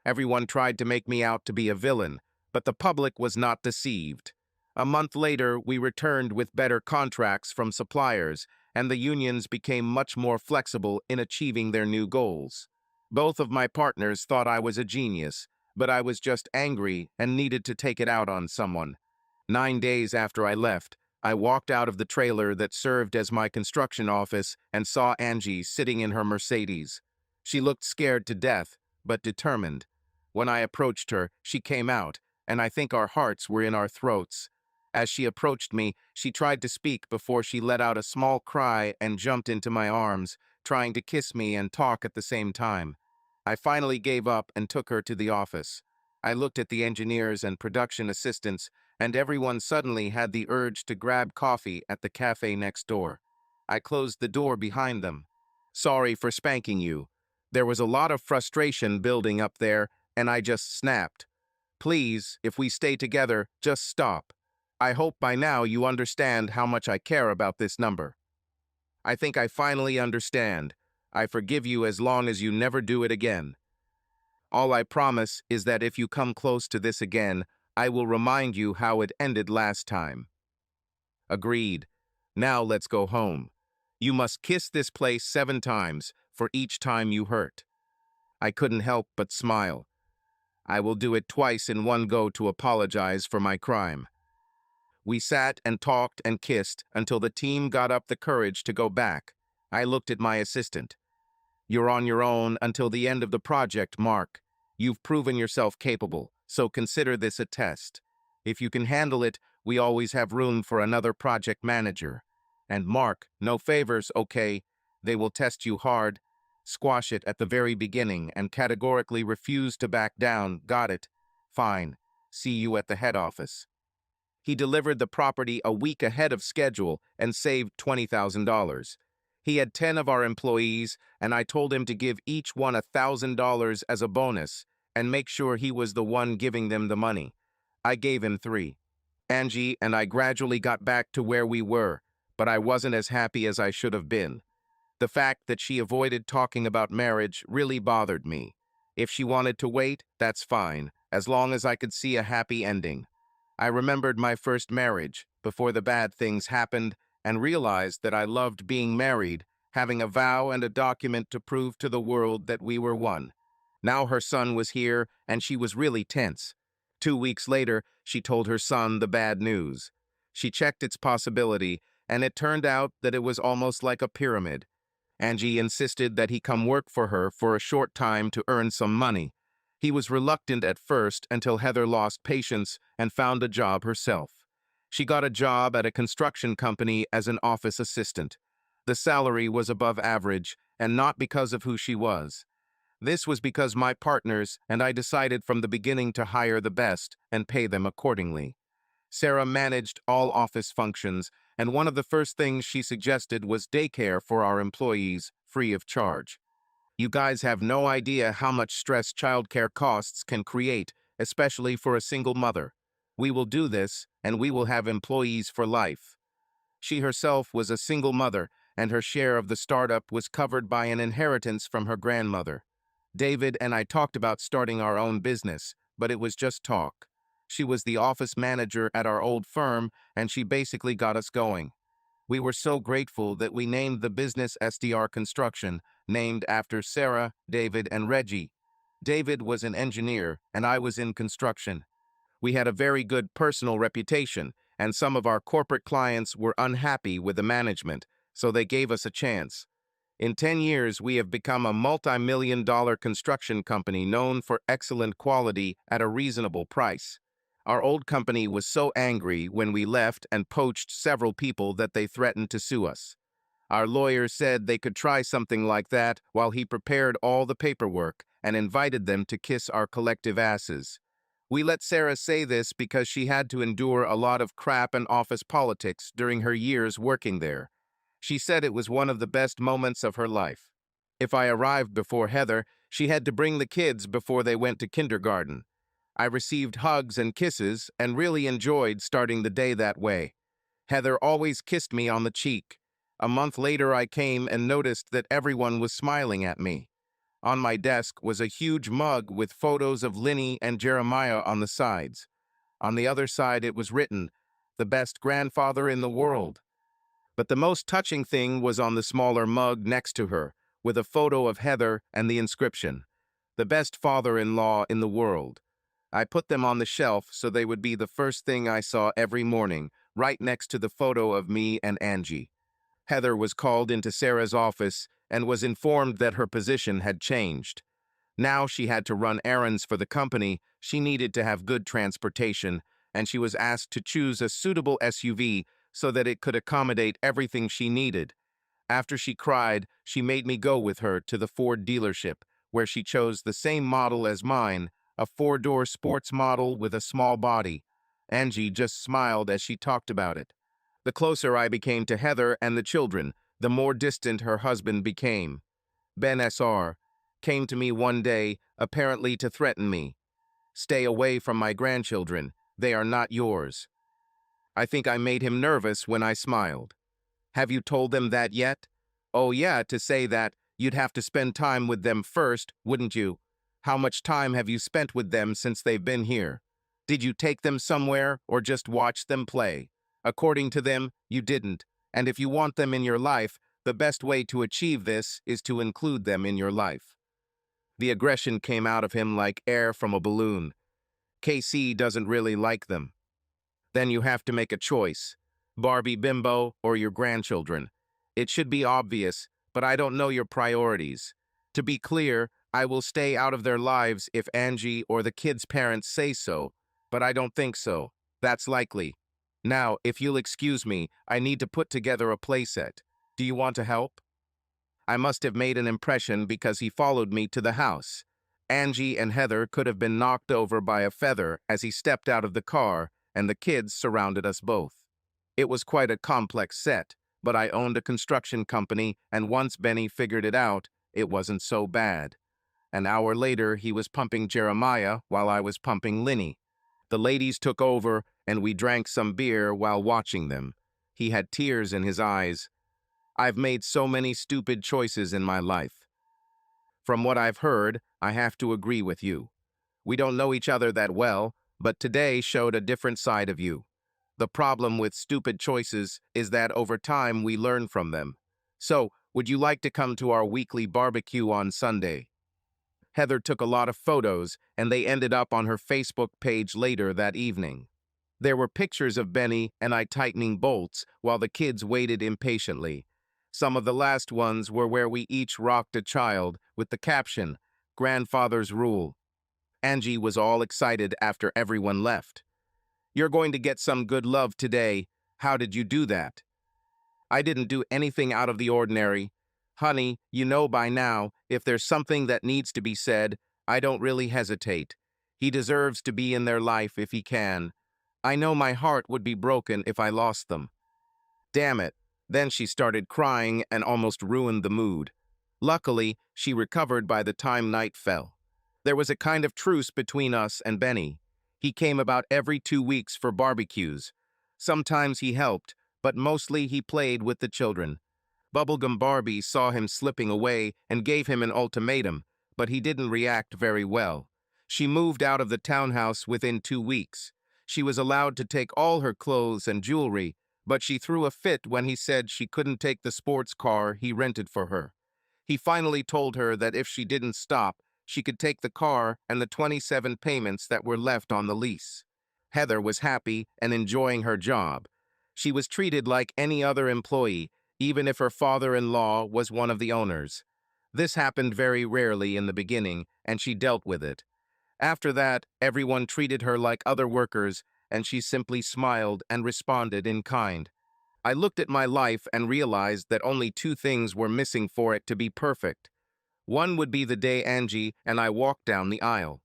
Everyone tried to make me out to be a villain, but the public was not deceived. A month later, we returned with better contracts from suppliers, and the unions became much more flexible in achieving their new goals. Both of my partners thought I was a genius, but I was just angry and needed to take it out on someone. 9 days after I left, I walked out of the trailer that served as my construction office and saw Angie sitting in her Mercedes. She looked scared to death, but determined. When I approached her, she came out, and I think our hearts were in our throats. As she approached me, she tried to speak before she let out a small cry and jumped into my arms, trying to kiss me and talk at the same time. I finally gave up and took her to the office. I looked at the engineers and production assistants, and everyone suddenly had the urge to grab coffee at the cafe next door. I closed the door behind them. Sorry for spanking you. There was a lot of frustration building up there, and I just snapped. Please, if we stay together, just stop. I hope by now you understand how much I care about this number. I think I finally understand. I forgive you as long as you never do it again. All I promise is that if you come close to this again, I will remind you how it ended last time. Agreed. Now let's go home. You must kiss this place 7 times for each time you hurt. I couldn't help but smile. I will do it twice in one go to apologize for my crime. We sat and talked and kissed until the team got up the courage to go back. I looked at my assistant. You're on your own until the end of the project, Mark. You've proven yourself capable, so consider this a test. If you can handle it, we always have room for another project manager. And Mark, no favors, okay? They will test you hard. Squash it at the very beginning and categorically refuse to back down, got it? Fine. See you at the head office. He delivered the property a week ahead of schedule and saved $20,000. He had 10 of our employees, and I told him to give each one $1,000 as a bonus and make sure he was the one giving them the money. I gave him 3. Angie and I gradually got back to where we were, but I wasn't as happy as I should have been. The fact that she avoided talking about marriage really bothered me. If she wanted to wait, that's fine, as long as I could see a happy ending. I remembered my first marriage, before the bad things happened, and realized that I loved being married, having a vow and a document to prove to the world that we were one. Now her son was here, and she was really tense. 2 weeks later, she told her son the bad news. She checked its possibility, and it turned out that it was almost like a pyramid. Angie insisted that he come work for her for a short time to earn some money. He was reluctant at first until Heather lost patience and found a job herself. She got a job at a construction company as an office assistant. The salary was above average, and not because of who she was. This was because my partners and I decided from the beginning to hire the best and pay them accordingly. Sarah managed all office functions, and one of the first things she suggested was daycare for our employees, free of charge. You guys have no idea how much stress childcare costs can create, especially for a single mother. We will do this, and we will have employees for life. She herself was a single mother, and her share of the startup was covered by an inheritance from her grandmother. David and I talked about starting our own business, but it was just talk. She was the office manager at our old firm, and she basically got us going. We were so grateful that we named the business SDR Construction, named after Sarah, David, and Reggie. David was an engineer, and I was in construction. We had a very good personal reputation, and some of our corporate clients were unhappy with the management, so they gave us a chance. In 10 years, we have become a multi-million-dollar construction company known for excellent quality at a reasonable price. Our old company was so angry when we left and poached several people that they threatened to sue us. Our lawyer said they could try something like that while he prepared all the paperwork and invited them to kiss our collective asses. We let Sarah say this because she had to endure a lot of crap and office politics during her years working there. She said it was one of the best moments of her life. If I arrived before Heather, she had to bring the kids before they went to kindergarten. I received hugs and kisses and really enjoyed starting the day that way. Heather always kissed me on the cheek. A month later, I came and noticed that everyone was smiling at me. On my desk was a huge mug with photos of Linny and Jeremiah on the sides. On the other side, it was written, "The best grandfather in the world." But the most touching thing was on the smaller mug next to her, with a photo of Heather and the inscription, "The best father-in-law in the world." I put them on the shelf so they would be the first thing I saw every morning, right next to the photo of me and Angie. Heather was called into Sarah's office and was informed that her position had changed. Now she had to run errands for the company, she needed to have good transportation, and she was asked to choose a suitable SUV so that it could accommodate everything she needed. After she cried, she made me go with her to the Ford dealership, where she chose the same model as mine, a 4-door sports model with a small body. Angie just smiled as she talked about it. The closer I became to Heather and the children, the more distant her husband became. Ben SR came to me one day, apparently to threaten me. "Stay away from my grandchildren. They are not yours." I think I made him nervous when I smiled. "Have you told them that yet?" "Oh yeah, to say that, you'd have to spend time with them first, wouldn't you? How much time have you spent with them since they've been here? Did you take them somewhere or just watch them play? According to them, you didn't. And if you want them in your life, the best way to achieve this is to include them in your life." The aggression came out of him like air from a balloon. KC doesn't really like them. Then you have to make a choice. Barbie Bimbo or your grandchildren. It should be obvious, but I don't know your priorities. To be clear, I will stay out of their lives if Angie or the kids' parents say so, but I don't think so. That's likely. Now, if you'll excuse me, I need to put together a playset. Do you want to help? I must have made an impression because he followed me to the house. Angie and Heather could have been knocked over by a feather as he stepped out of the car, and the kids surrounded us both. It was quite a complex set, but I owned a construction company, and once Benny figured it out, it wasn't so bad. An hour later, he was pumping Jeremiah while I was pumping Linny. The ladies took over, and we drank some beer while watching them. He had tears in his eyes. I've made so many stupid choices in my life. From what I've heard, I have to agree with you. We don't know each other that well, but today showed a different side of you. The problem with stupid choices is that over time we learn from them. So, would you like to come to our weekly barbecue on Sunday? Heather took a lot of photos, and they ended up on her Facebook page later that evening. There were pictures of Benny and I tightening bolts while the kids waited impatiently. Some of the last ones were where we each rocked a child with the caption, "Grandfather's Rule." Angie was all excited after everyone left. "You're going to get some good love today. How did you do that?" "I didn't do anything out of the ordinary. Honey, you know by now, if there's something that needs to be said, I don't really hesitate. He deserves to be in their life if he can. I know my heart would be broken if I lost them." Damn it. Then she started crying and almost ruined the mood. Luckily, she recovered by the time night fell. There was a kind of truce between us and Benny. He came about every 2 weeks for barbecues. Sometimes he helped, but mostly he played with the children. Bubblegum Barbie saw him slipping away and gave him an ultimatum, but he didn't react very well. She moved out of the townhouse within 2 weeks. She was allowed to take all her clothes and jewelry, but she threw a fit when he said she couldn't take the sports car he rented for her. He finally told her that if she didn't stop, she could take the car and the 27 payments that were left on the lease. Heather was happy and enjoying her job. She was treated like any other employee, even if her father-in-law was one of the owners. This happened very rarely in the beginning, and she dealt with it. After that, everyone treated her like other workers, and she simply smiled and responded in kind. I looked at my life and realized that only 2 things were missing for it to be perfect. One would be the day Angie and I walk down the aisle.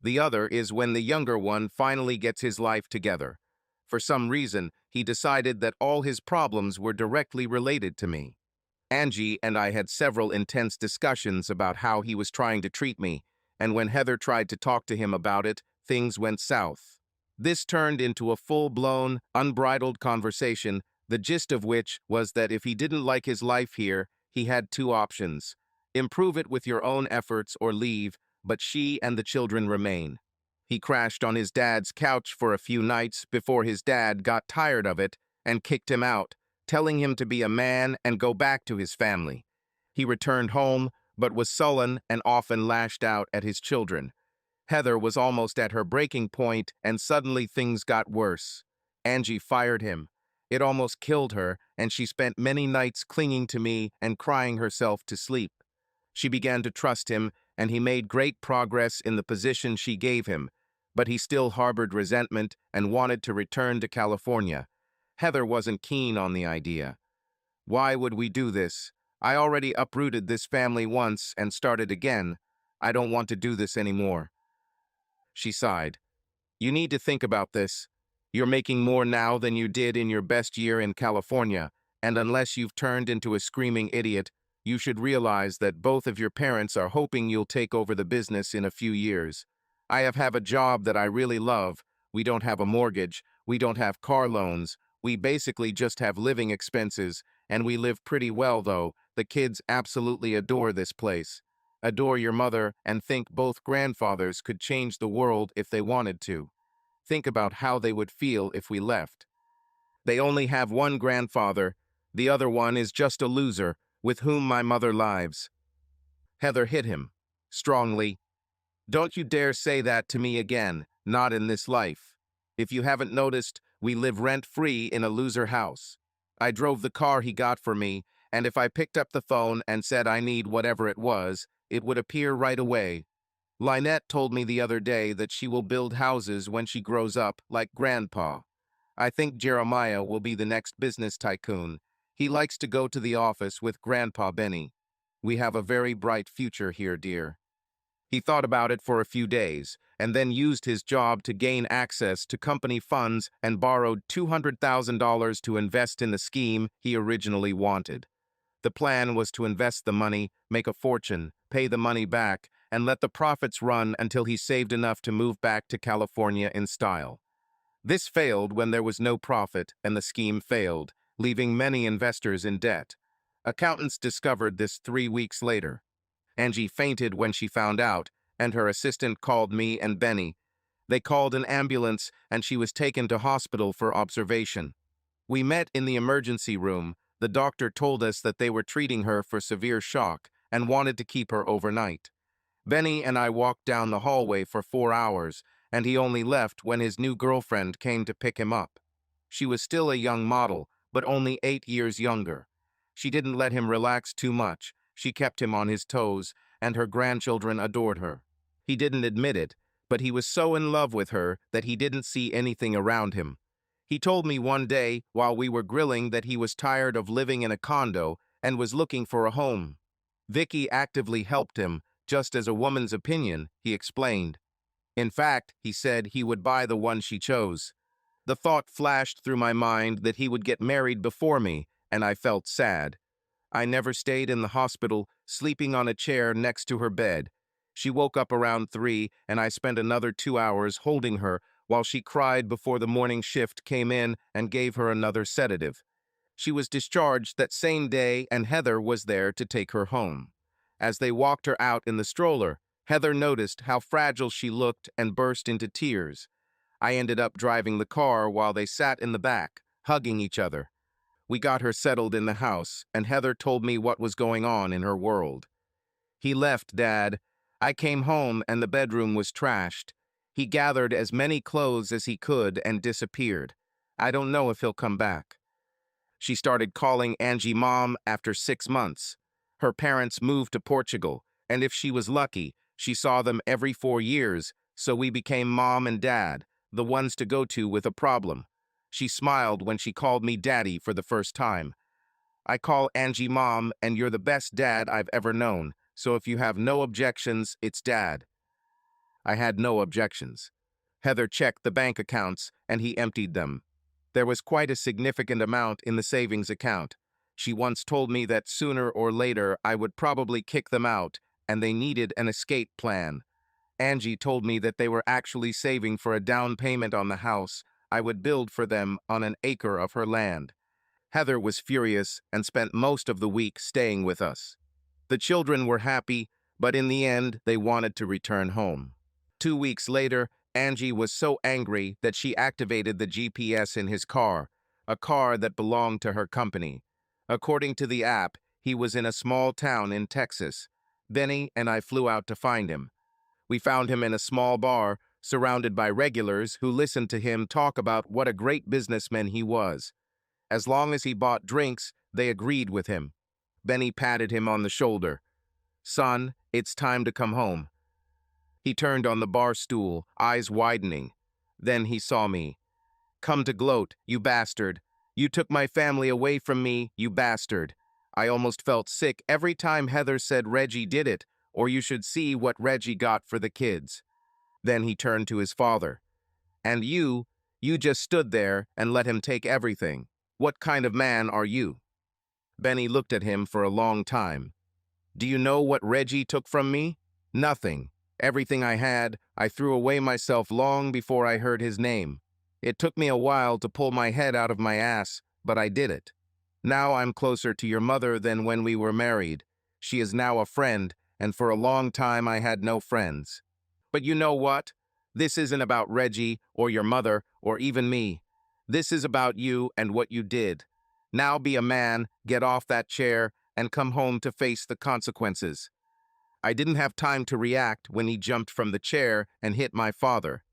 The other is when the younger one finally gets his life together. For some reason, he decided that all his problems were directly related to me. Angie and I had several intense discussions about how he was trying to treat me, and when Heather tried to talk to him about it, things went south. This turned into a full-blown, unbridled conversation, the gist of which was that if he didn't like his life here, he had 2 options: improve it with your own efforts or leave, but she and the children remain. He crashed on his dad's couch for a few nights before his dad got tired of it and kicked him out, telling him to be a man and go back to his family. He returned home, but was sullen and often lashed out at his children. Heather was almost at her breaking point, and suddenly things got worse. Angie fired him. It almost killed her, and she spent many nights clinging to me and crying herself to sleep. She began to trust him, and he made great progress in the position she gave him, but he still harbored resentment and wanted to return to California. Heather wasn't keen on the idea. "Why would we do this? I already uprooted this family once and started again. I don't want to do this anymore." She sighed. "You need to think about this. You're making more now than you did in your best year in California, and unless you've turned into a screaming idiot, you should realize that both of your parents are hoping you'll take over the business in a few years. I have a job that I really love. We don't have a mortgage. We don't have car loans. We basically just have living expenses, and we live pretty well, though. The kids absolutely adore this place. Adore your mother and think both grandfathers could change the world if they wanted to. Think about how they would feel if we left. They only have one grandfather. The other one is just a loser with whom my mother lives." Heather hit him strongly. "Don't you dare say that to me again, not in this life. If you haven't noticed, we live rent-free in a loser house. I drove the car he got for me, and if I picked up the phone and said I need whatever it was, it would appear right away. Lynette told me the other day that she will build houses when she grows up, like Grandpa. I think Jeremiah will be the next business tycoon. He likes to go to the office with Grandpa Benny. We have a very bright future here, dear." He thought about it for a few days, and then used his job to gain access to company funds and borrowed $200,000 to invest in the scheme he originally wanted. The plan was to invest the money, make a fortune, pay the money back, and let the profits run until he saved enough to move back to California in style. This failed when there was no profit and the scheme failed, leaving many investors in debt. Accountants discovered this 3 weeks later. Angie fainted when she found out, and her assistant called me and Benny. They called an ambulance, and she was taken to hospital for observation. We met in the emergency room. The doctor told us that they were treating her for severe shock and wanted to keep her overnight. Benny and I walked down the hallway for 4 hours, and he only left when his new girlfriend came to pick him up. She was still a young model, but only 8 years younger. She didn't let him relax too much. She kept him on his toes, and her grandchildren adored her. He didn't admit it, but he was so in love with her that he didn't see anything around him. He told me one day, while we were grilling, that he was tired of living in a condo and was looking for a home. Vicky actively helped him, just as a woman's opinion, he explained. In fact, he said he would buy the one she chose. The thought flashed through my mind that he would get married before me, and I felt sad. I never stayed in the hospital, sleeping on a chair next to her bed. She woke up around 3, and I spent another 2 hours holding her while she cried before the morning shift came in and gave her another sedative. She was discharged that same day, and Heather was there to take her home. As they walked her out in the stroller, Heather noticed how fragile she looked and burst into tears. I ended up driving the car while they sat in the back, hugging each other. We got her settled in the house, and Heather told me what was going on in her world. He left, Dad. I came home and the bedroom was trashed. He gathered as many clothes as he could and disappeared. I don't know if he'll come back. She started calling Angie Mom after 6 months. Her parents moved to Portugal, and if she was lucky, she saw them every 4 years, so we became Mom and Dad, the ones to go to with a problem. She smiled when she called me Daddy for the first time. I call Angie Mom, and you're the best dad I've ever known, so if you have no objections, it's Dad. I had no objections. Heather checked the bank accounts, and he emptied them. There was quite a significant amount in the savings account. She once told me that sooner or later I would probably kick them out, and they needed an escape plan. Angie told me that they were actually saving for a down payment on the house I would build for them on an acre of her land. Heather was furious and spent most of the week staying with us. The children were happy, but in the end, they wanted to return home. 2 weeks later, Angie was so angry that she activated the GPS in his car, a car that belonged to her company. According to the app, he was in a small town in Texas. Benny and I flew out to find him. We found him in a small bar, surrounded by regulars who listened to him talk about what a great businessman he was. As long as he bought drinks, they agreed with him. Benny patted him on the shoulder. Son, it's time to come home. He turned on the bar stool, eyes widening. Then he saw me. Come to gloat, you bastard. You took my family away from me, you bastard. I almost felt sick every time Heather said Reggie did it, or you should see what Reggie got for the kids. Then he turned to his father. And you just stood there and let him take everything. What kind of man are you? Benny looked at him for a long time. Do you know what Reggie took from me? Nothing. Everything I had, I threw away myself long before I heard his name. It took me a while to pull my head out of my ass, but I did it. Now I'm closer to your mother than when we were married. She is now a friend, and for a long time I had no friends. But you know what? This isn't about Reggie or your mother or even me. This is about you and what you did. Now be a man, get off that chair, and come home to face the consequences. I didn't have time to react when he jumped from the chair and hit my father.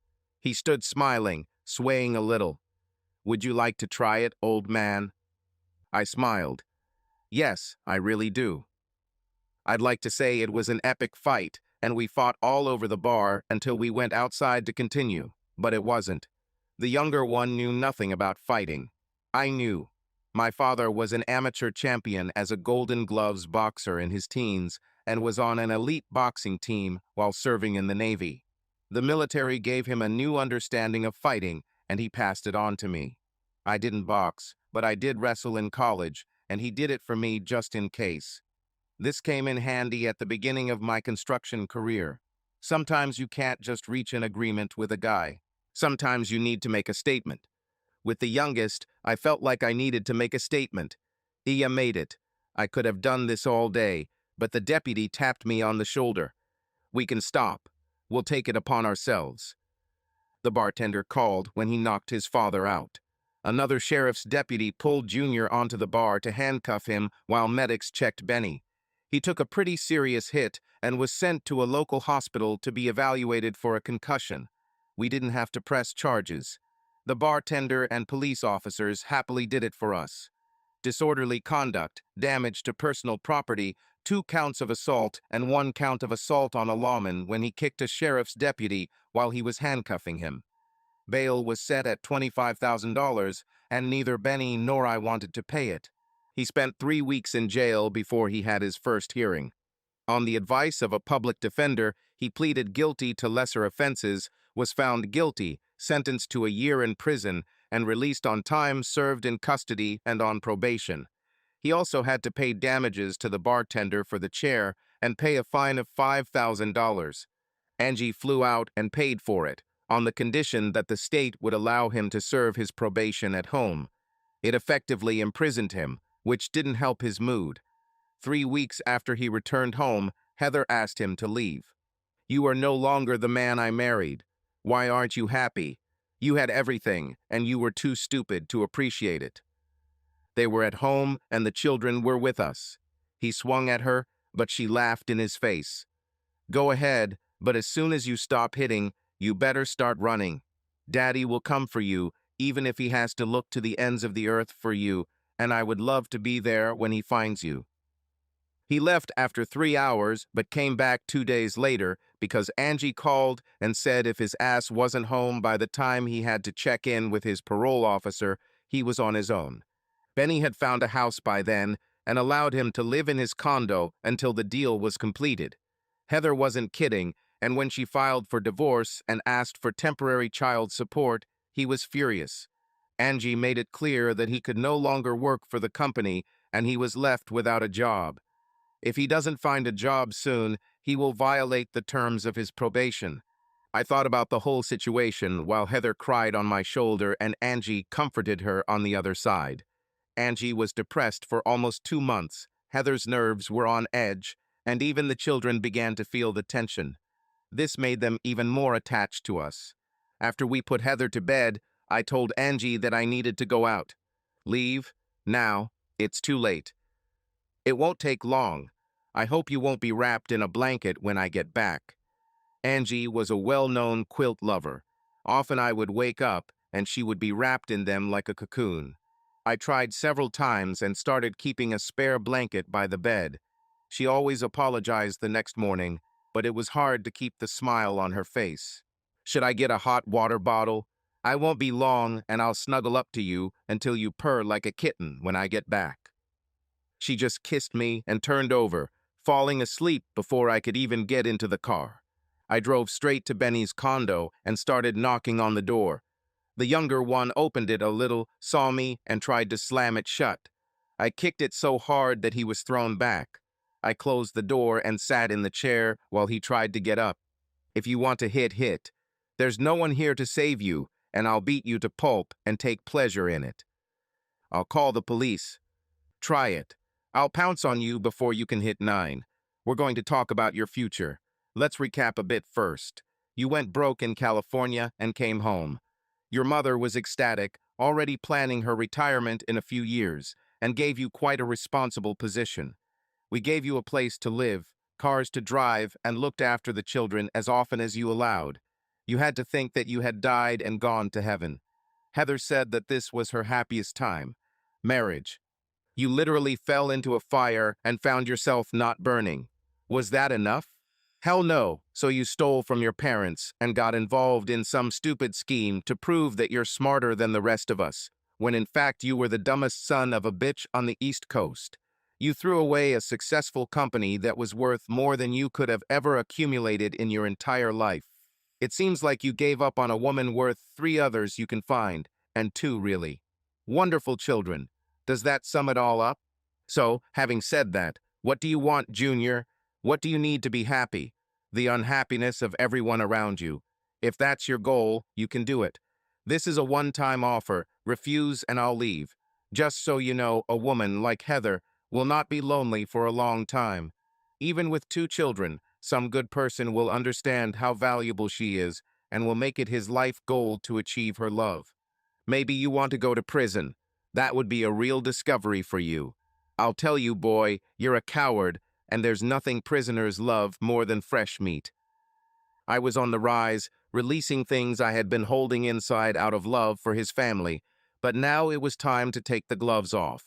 He stood smiling, swaying a little. Would you like to try it, old man? I smiled. Yes, I really do. I'd like to say it was an epic fight, and we fought all over the bar until we went outside to continue, but it wasn't. The younger one knew nothing about fighting. I knew. My father was an amateur champion as a Golden Gloves boxer in his teens, and was on an elite boxing team while serving in the Navy. The military gave him a new understanding of fighting, and he passed it on to me. I didn't box, but I did wrestle in college, and he did it for me just in case. This came in handy at the beginning of my construction career. Sometimes you can't just reach an agreement with a guy. Sometimes you need to make a statement. With the youngest, I felt like I needed to make a statement. Iya made it. I could have done this all day, but the deputy tapped me on the shoulder. "We can stop. We'll take it upon ourselves." The bartender called when he knocked his father out. Another sheriff's deputy pulled Junior onto the bar to handcuff him while medics checked Benny. He took a pretty serious hit and was sent to a local hospital to be evaluated for a concussion. We didn't have to press charges. The bartender and police officers happily did it for us. Disorderly conduct, damage to personal property, 2 counts of assault, and 1 count of assault on a lawman when he kicked a sheriff's deputy while he was handcuffing him. Bail was set at $25,000, and neither Benny nor I wanted to pay it. He spent 3 weeks in jail before he had his first hearing. On the advice of a public defender, he pleaded guilty to lesser offenses, was found guilty, sentenced to a year in prison, and released on time served in custody and on probation. He also had to pay damages to the bartender for the chair and pay a fine of $5,000. Angie flew out and paid for it, on the condition that the state would allow him to serve his probation at home. It effectively imprisoned him, which didn't help his mood. 3 weeks after he returned home, Heather asked him to leave. "You are no longer the man I married. Why aren't you happy? You had everything, and you were too stupid to appreciate it." They were at home, and the children were with us. He swung at her, but she laughed in his face. "Go ahead, but as soon as you stop hitting, you better start running. Daddy will come for you, even if he has to look to the ends of the earth for you, and I would love to be there when he finds you." He left after 3 hours, but came back 2 days later because Angie called and said if his ass wasn't home by the time he had to check in with his parole officer, he was on his own. Benny had found a house by then and allowed him to live in his condo until the deal was completed. Heather wasn't kidding, and when she filed for divorce and asked for temporary child support, he was furious. Angie made it clear that he could no longer work for the company and he was left without a job. If he doesn't find a job soon, he will violate the terms of his probation. I thought about the whole situation while Heather cried on my shoulder and Angie comforted her on the other side. Angie was depressed for almost 2 months. Heather's nerves were on edge, and even the children began to feel the tension. This made them even more attached to us. After we put Heather to bed, I told Angie that I needed to go out. "Leave? Now. It's too late." "It won't take long. I hope you won't be wrapped in a blanket when I get back." Angie was a well-known quilt lover. Often I would wake up, and she would be wrapped in them like a cocoon. I tried several times and started keeping a spare blanket by the bed. She always apologized the next morning, but it was hard to keep the smile on her face. "Should I get a hot water bottle? I won't be long, and I'll snuggle up to you until you purr like a kitten when I get back." She just kissed me and turned over, falling asleep before I could even get into the car. I drove straight to Benny's condo and started knocking on the door. The younger one opened it a little, saw me, and tried to slam it shut. I kicked it so hard that he was thrown back. I closed the door and sat in the chair while he tried to get up. "If you want to hit, hit. There's no one here to save you, and I'll beat you to pulp and take pleasure in it." "I'll call the police." "Try it. I'll pounce on you before you can hit 9. We're going to talk about your future. Let's recap a bit first. You went broke in California and came home. Your mother was ecstatic, already planning her retirement in a few years, and gave you quite a responsible position. We gave you a place to live, cars to drive, and looked after the children as often as you allowed. You had to think that you had died and gone to heaven. Heather said that this was her happiest time. Marriage. You literally fell into a fire and found yourself not burning. Was that enough? Hell no, so you stole from your parents and got involved in some stupid scheme to prove that you're smarter than the rest of us, when in fact you were the dumbest son of a bitch on the East Coast. You threw away a successful company that was worth more than you could have ever accumulated in your entire life. It seems like you gave up on a woman worth 3 others you can find, and 2 really. Wonderful children. Does that sum it all up? So, having said that, what do you want, Junior? What do you need to be happy? The unhappiness of everyone around you. If that's your goal, you can do it. This is a one-time offer. Refuse and I'll leave. Just so you know, a woman like Heather will not be lonely for a long time. Even with 2 children, some good person will understand how valuable she is and will make it his life goal to achieve her love. Maybe you want to go to prison. That would be a real discovery for you. I'll tell you, boy, you're a coward, and there's nothing prisoners love more than fresh meat. I was on the rise, releasing things I had been holding inside out of love for his family, but now it was time to take the gloves off.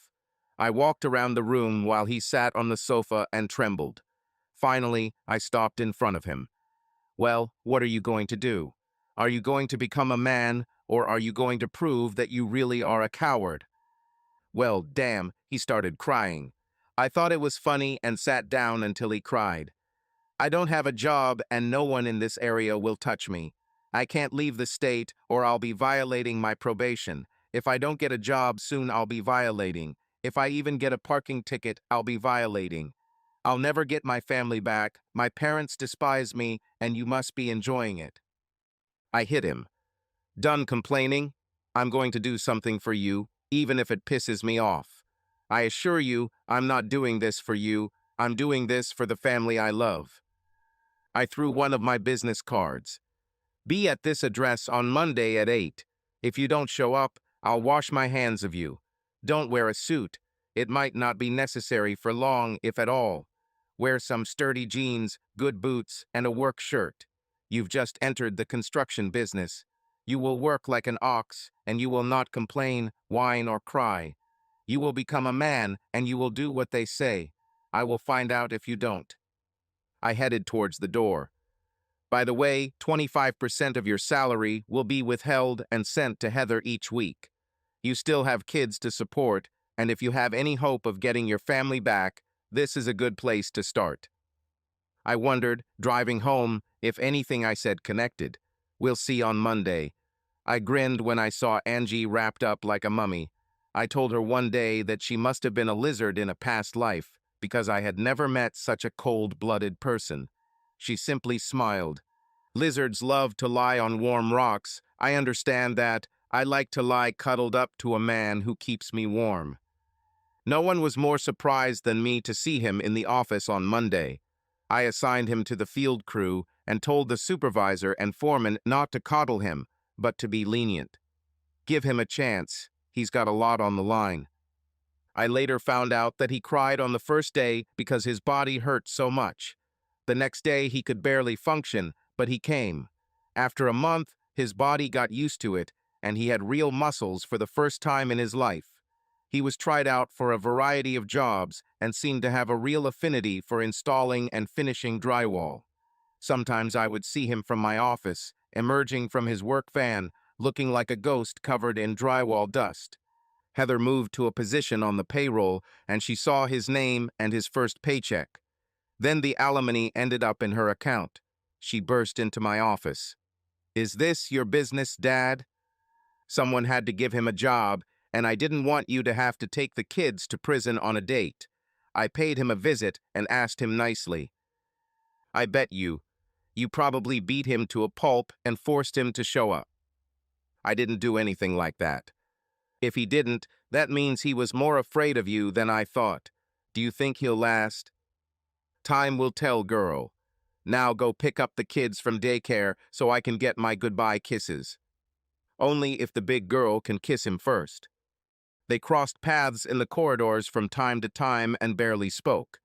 I walked around the room while he sat on the sofa and trembled. Finally, I stopped in front of him. Well, what are you going to do? Are you going to become a man, or are you going to prove that you really are a coward? Well, damn, he started crying. I thought it was funny and sat down until he cried. I don't have a job and no one in this area will touch me. I can't leave the state or I'll be violating my probation. If I don't get a job soon, I'll be violating. If I even get a parking ticket, I'll be violating. I'll never get my family back. My parents despise me and you must be enjoying it. I hit him. Done complaining? I'm going to do something for you, even if it pisses me off. I assure you, I'm not doing this for you. I'm doing this for the family I love. I threw one of my business cards. Be at this address on Monday at 8. If you don't show up, I'll wash my hands of you. Don't wear a suit. It might not be necessary for long, if at all. Wear some sturdy jeans, good boots, and a work shirt. You've just entered the construction business. You will work like an ox, and you will not complain, whine, or cry. You will become a man, and you will do what they say. I will find out if you don't. I headed towards the door. By the way, 25% of your salary will be withheld and sent to Heather each week. You still have kids to support, and if you have any hope of getting your family back, this is a good place to start. I wondered, driving home, if anything I said connected. We'll see on Monday. I grinned when I saw Angie wrapped up like a mummy. I told her one day that she must have been a lizard in a past life, because I had never met such a cold-blooded person. She simply smiled. Lizards love to lie on warm rocks. I understand that. I like to lie cuddled up to a man who keeps me warm. No one was more surprised than me to see him in the office on Monday. I assigned him to the field crew and told the supervisor and foreman not to coddle him, but to be lenient. Give him a chance. He's got a lot on the line. I later found out that he cried on the first day because his body hurt so much. The next day he could barely function, but he came. After a month, his body got used to it, and he had real muscles for the first time in his life. He was tried out for a variety of jobs and seemed to have a real affinity for installing and finishing drywall. Sometimes I would see him from my office, emerging from his work van, looking like a ghost covered in drywall dust. Heather moved to a position on the payroll, and she saw his name and his first paycheck. Then the alimony ended up in her account. She burst into my office. "Is this your business, Dad? Someone had to give him a job, and I didn't want you to have to take the kids to prison on a date. I paid him a visit and asked him nicely. I bet you probably beat him to a pulp and forced him to show up. I didn't do anything like that. If he didn't, that means he was more afraid of you than I thought. Do you think he'll last? Time will tell, girl. Now go pick up the kids from daycare so I can get my goodbye kisses. Only if the big girl can kiss him first." They crossed paths in the corridors from time to time and barely spoke.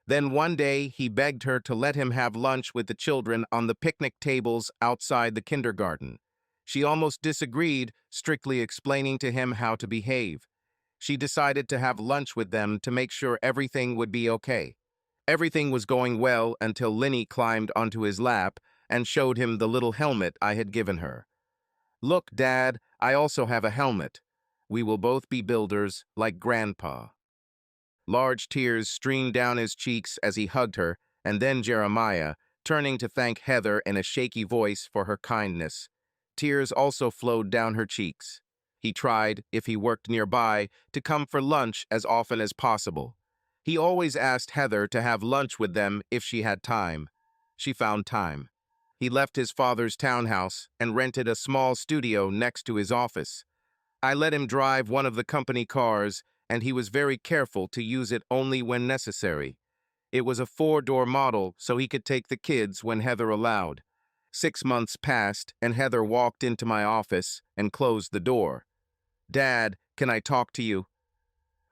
Then one day he begged her to let him have lunch with the children on the picnic tables outside the kindergarten. She almost disagreed, strictly explaining to him how to behave. She decided to have lunch with them to make sure everything would be okay. Everything was going well until Linny climbed onto his lap and showed him the little helmet I had given her. "Look, Dad, I also have a helmet. We will both be builders like Grandpa." Large tears streamed down his cheeks as he hugged her, and then Jeremiah, turning to thank Heather in a shaky voice for her kindness. Tears also flowed down her cheeks. He tried, if he worked nearby, to come for lunch as often as possible. He always asked Heather to have lunch with them if she had time. She found time. He left his father's townhouse and rented a small studio next to his office. I let him drive one of the company cars, and he was very careful to use it only when necessary. It was a four-door model, so he could take the kids when Heather allowed. 6 months passed, and Heather walked into my office and closed the door. "Dad, can I talk to you?"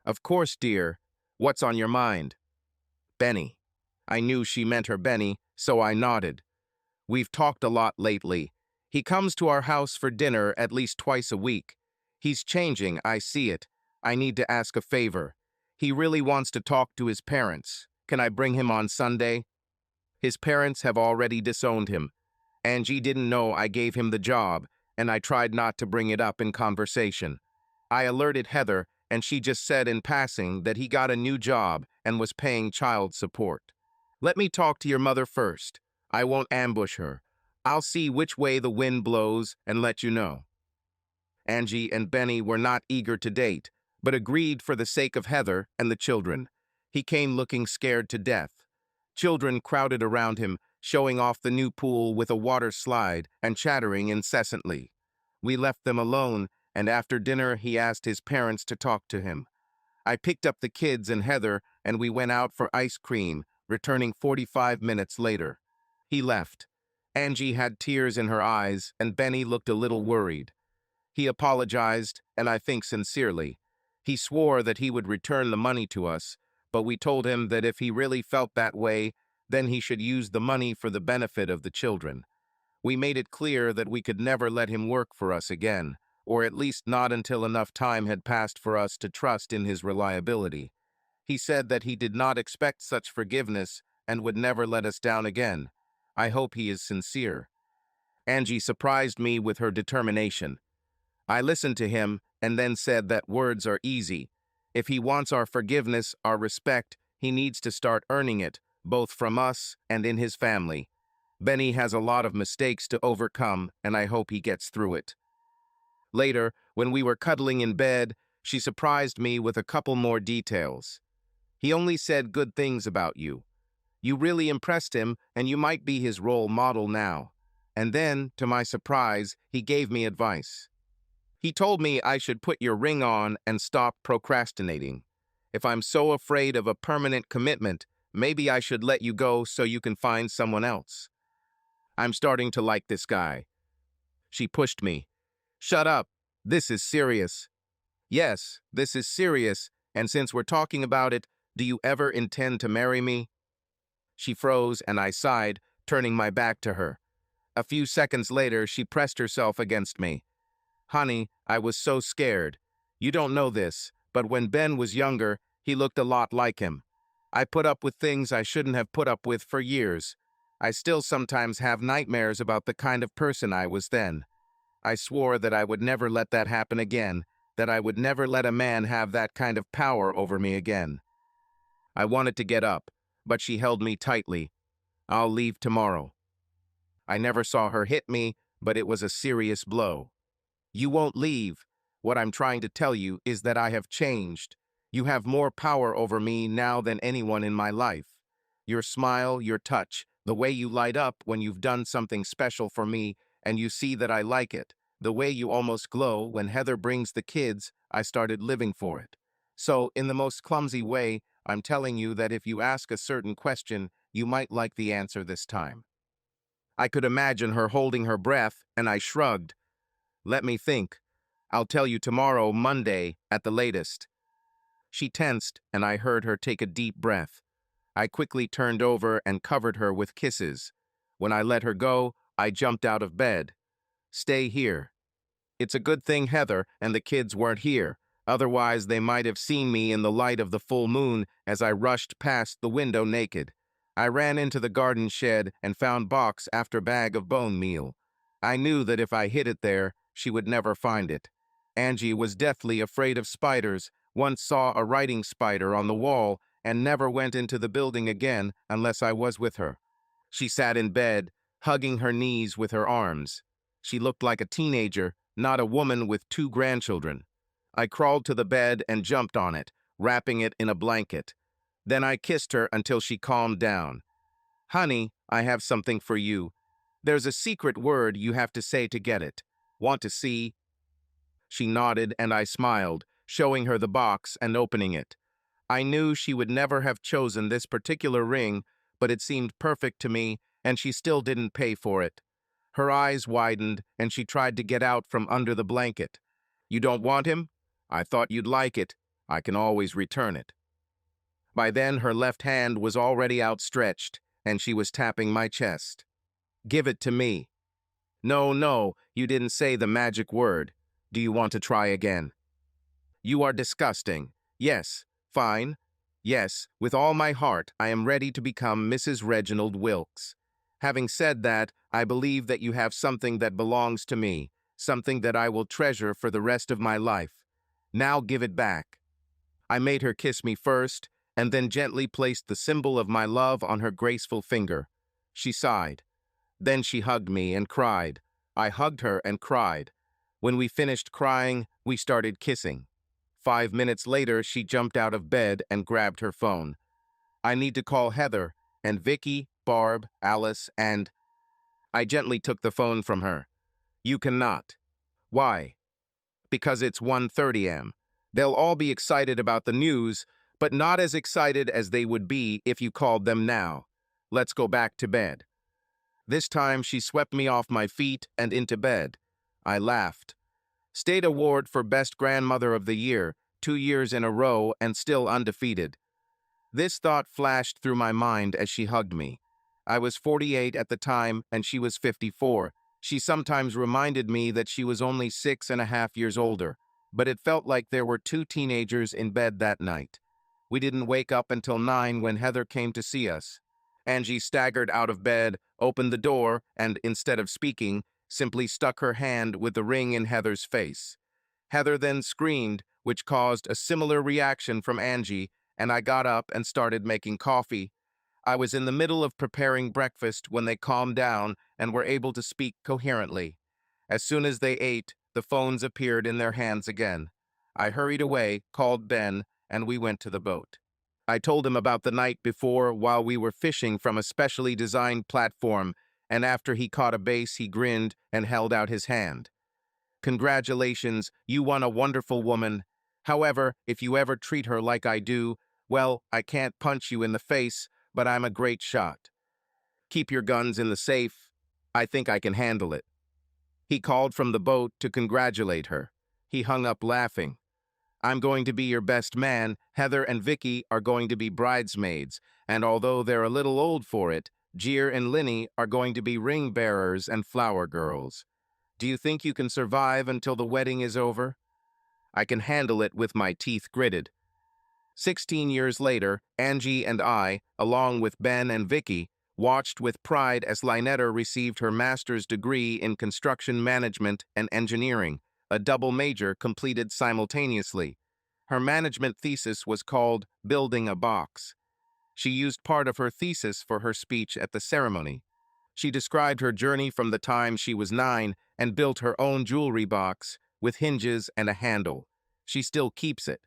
"Of course, dear. What's on your mind?" "Benny." I knew she meant her Benny, so I nodded. "We've talked a lot lately. He comes to our house for dinner at least twice a week. He's changing, I see it. I need to ask a favor. He really wants to talk to his parents. Can I bring him on Sunday?" "His parents have already disowned him. Angie didn't know I gave him the job, and I tried not to bring it up in conversation. I alerted Heather, and she just said in passing that he got a new job and was paying child support. Let me talk to your mother first. I won't ambush her. I'll see which way the wind blows and let you know." Angie and Benny were not eager to date, but agreed for the sake of Heather and the children. He came looking scared to death. Children crowded around him, showing off the new pool with a water slide and chattering incessantly. We left them alone, and after dinner he asked his parents to talk to him. I picked up the kids and Heather, and we went out for ice cream, returning 45 minutes later. He left. Angie had tears in her eyes, and Benny looked a little worried. He apologized, and I think sincerely. He swore that he would return the money to us, but we told him that if he really felt that way, then he should use the money for the benefit of the children. We made it clear that we could never let him work for us again, or at least not until enough time had passed for us to trust in his reliability. He said that he did not expect such forgiveness and would never let us down again. I hope he is sincere. Angie surprised me with her determination. I listened to him and then said that words are easy. If he wants our forgiveness, our respect, he needs to start earning it, both from us and in his family. Benny has a lot of mistakes to overcome, and I hope he gets through it. Later, when we were cuddling in bed, she surprised me with a couple more details. "He only said good things about you. You really impressed him, and you might be his role model now." And then, to my surprise, he gave me advice. He told me I should put your ring on and stop procrastinating. If I'm so afraid of a permanent commitment, maybe I should let you go so you can find someone else. I'm starting to like this guy. She pushed me. "Shut up. This is serious." "Yes, this is serious, and since we're talking about it, do you ever intend to marry me?" She froze and I sighed, turning my back to her. A few seconds later, she pressed herself against me. "Honey, I was so scared. You don't know this, but when Ben was younger, he looked a lot like him. I put up with things I shouldn't have put up with for years. I still sometimes have nightmares about the kind of person I was then. I swore that I would never let that happen again, that I would never let a man have that kind of power over me again." I wanted to get up, but she held me tightly. "I'll leave tomorrow." I never saw her hit me, but it was a serious blow. "You won't leave. What I'm trying to tell you is that I have changed. You have more power over me now than anyone in my life. Your smile, your touch, the way you light up when you've done something special for me and you see that I like it, the way you almost glow when Heather brings the kids, I started living for it. So, in the most clumsy way, I'm telling you that if you ask a certain question, you might like the answer this time." I could imagine her holding her breath, and I shrugged. "Let me think. I'll tell you tomorrow, Monday, at the latest." She tensed, and I heard her take a deep breath. I quickly turned over and covered her with kisses. When I let her go, I jumped out of bed. "Stay here." It's a good thing Heather and the kids weren't here. Otherwise, they might have seen me in the light of the full moon as I rushed past the window naked. I ran into the garden shed and found box after bag of bone meal. I knew that if I hid it there, she would never find it. Angie was deathly afraid of spiders, Once saw a writing spider on the wall and never went into the building again unless I was with her. She sat in bed, hugging her knees with her arms. She looked like a teenager, not a woman with 2 grandchildren. I crawled to the bed and jumped on it, wrapping it in a blanket. Then I kissed her until she calmed down. "Honey, I have something for you. There's a secret word you have to say to get it. Want to see?" She nodded and I smiled, showing her the box and opening it. I knew she would never have chosen this particular ring, but it seemed perfect to me, and she still didn't pay for it. Her eyes widened, and she tried to get out from under the blanket. "You don't want him? I thought you'd like it. I can always return it." By then, her left hand was already outstretched, and she was tapping my chest. "Give it to me." "No, no, you didn't say the magic word. Do you want to try again?" "You are disgusting." "Yes, fine. Yes, with all my heart, I am ready to become Mrs. Reginald Wilkes. Having said that, I believe that you have something that belongs to me, something that I will treasure for the rest of my life. Now give it back." I made her kiss me first, and then gently placed the symbol of my love on her graceful finger. She sighed. Then she hugged me and cried. I hugged her and cried. When we finished crying, we started kissing. 5 minutes later, she jumped out of bed and grabbed her phone. "I need to call Heather, and Vicky, Barb, Alice, and—" I gently took the phone from her. "You cannot." "Why?" "Because it's 1:30 am. They'll all be excited about the news, but not as excited as they would be if you called them now. Let's go back to bed." This time she swept me off my feet and into bed. I laughed. State award for Best Grandmother of the Year, 2 years in a row and still undefeated. This thought flashed through my mind as she hugged me. I was 48 at the time and she was 54. She sometimes reminded me that she was only 6.5 years older, but it felt like there were 2 teenagers in bed that night. We didn't wake up until 9 when Heather came to see us. Angie staggered out of bed, opened the door, and instead of speaking, simply stuck her hand with the ring in Heather's face. Heather then screamed, which caused a similar reaction from Angie, and I got up and started making coffee. I was in the middle of preparing breakfast when they calmed down and were able to speak coherently. As soon as they ate, the phones appeared in their hands again. I hurried away, called Ben, and we went to the boat. I told him about the night before while we were fishing from a specially designed platform, and after he caught a bass, he grinned and held out his hand. "Congratulations, you won a wonderful woman. However, if you ever treat her like I do, well, I can't punch you in the face, but I'm a great shot. Keep your guns in the safe. I think I can handle it." He called from the boat to congratulate her. He hung up laughing. "I'm going to be your best man. Heather and Vicky are going to be bridesmaids, and although they're a little old for it, Jeer and Linny are going to be ring bearers and flower girls. Do you think you can survive until the wedding is over?" "I can handle it," with my teeth gritted. 16 years later, Angie and I, along with Ben and Vicky, watched with pride as Lynetta received her master's degree in construction management and engineering, a double major completed simultaneously. Her management thesis was called Building a Box. She used part of her thesis for her speech at the ceremony. She described her journey from the time she was 9 and built her own jewelry box with hinges and a handle. She still keeps it.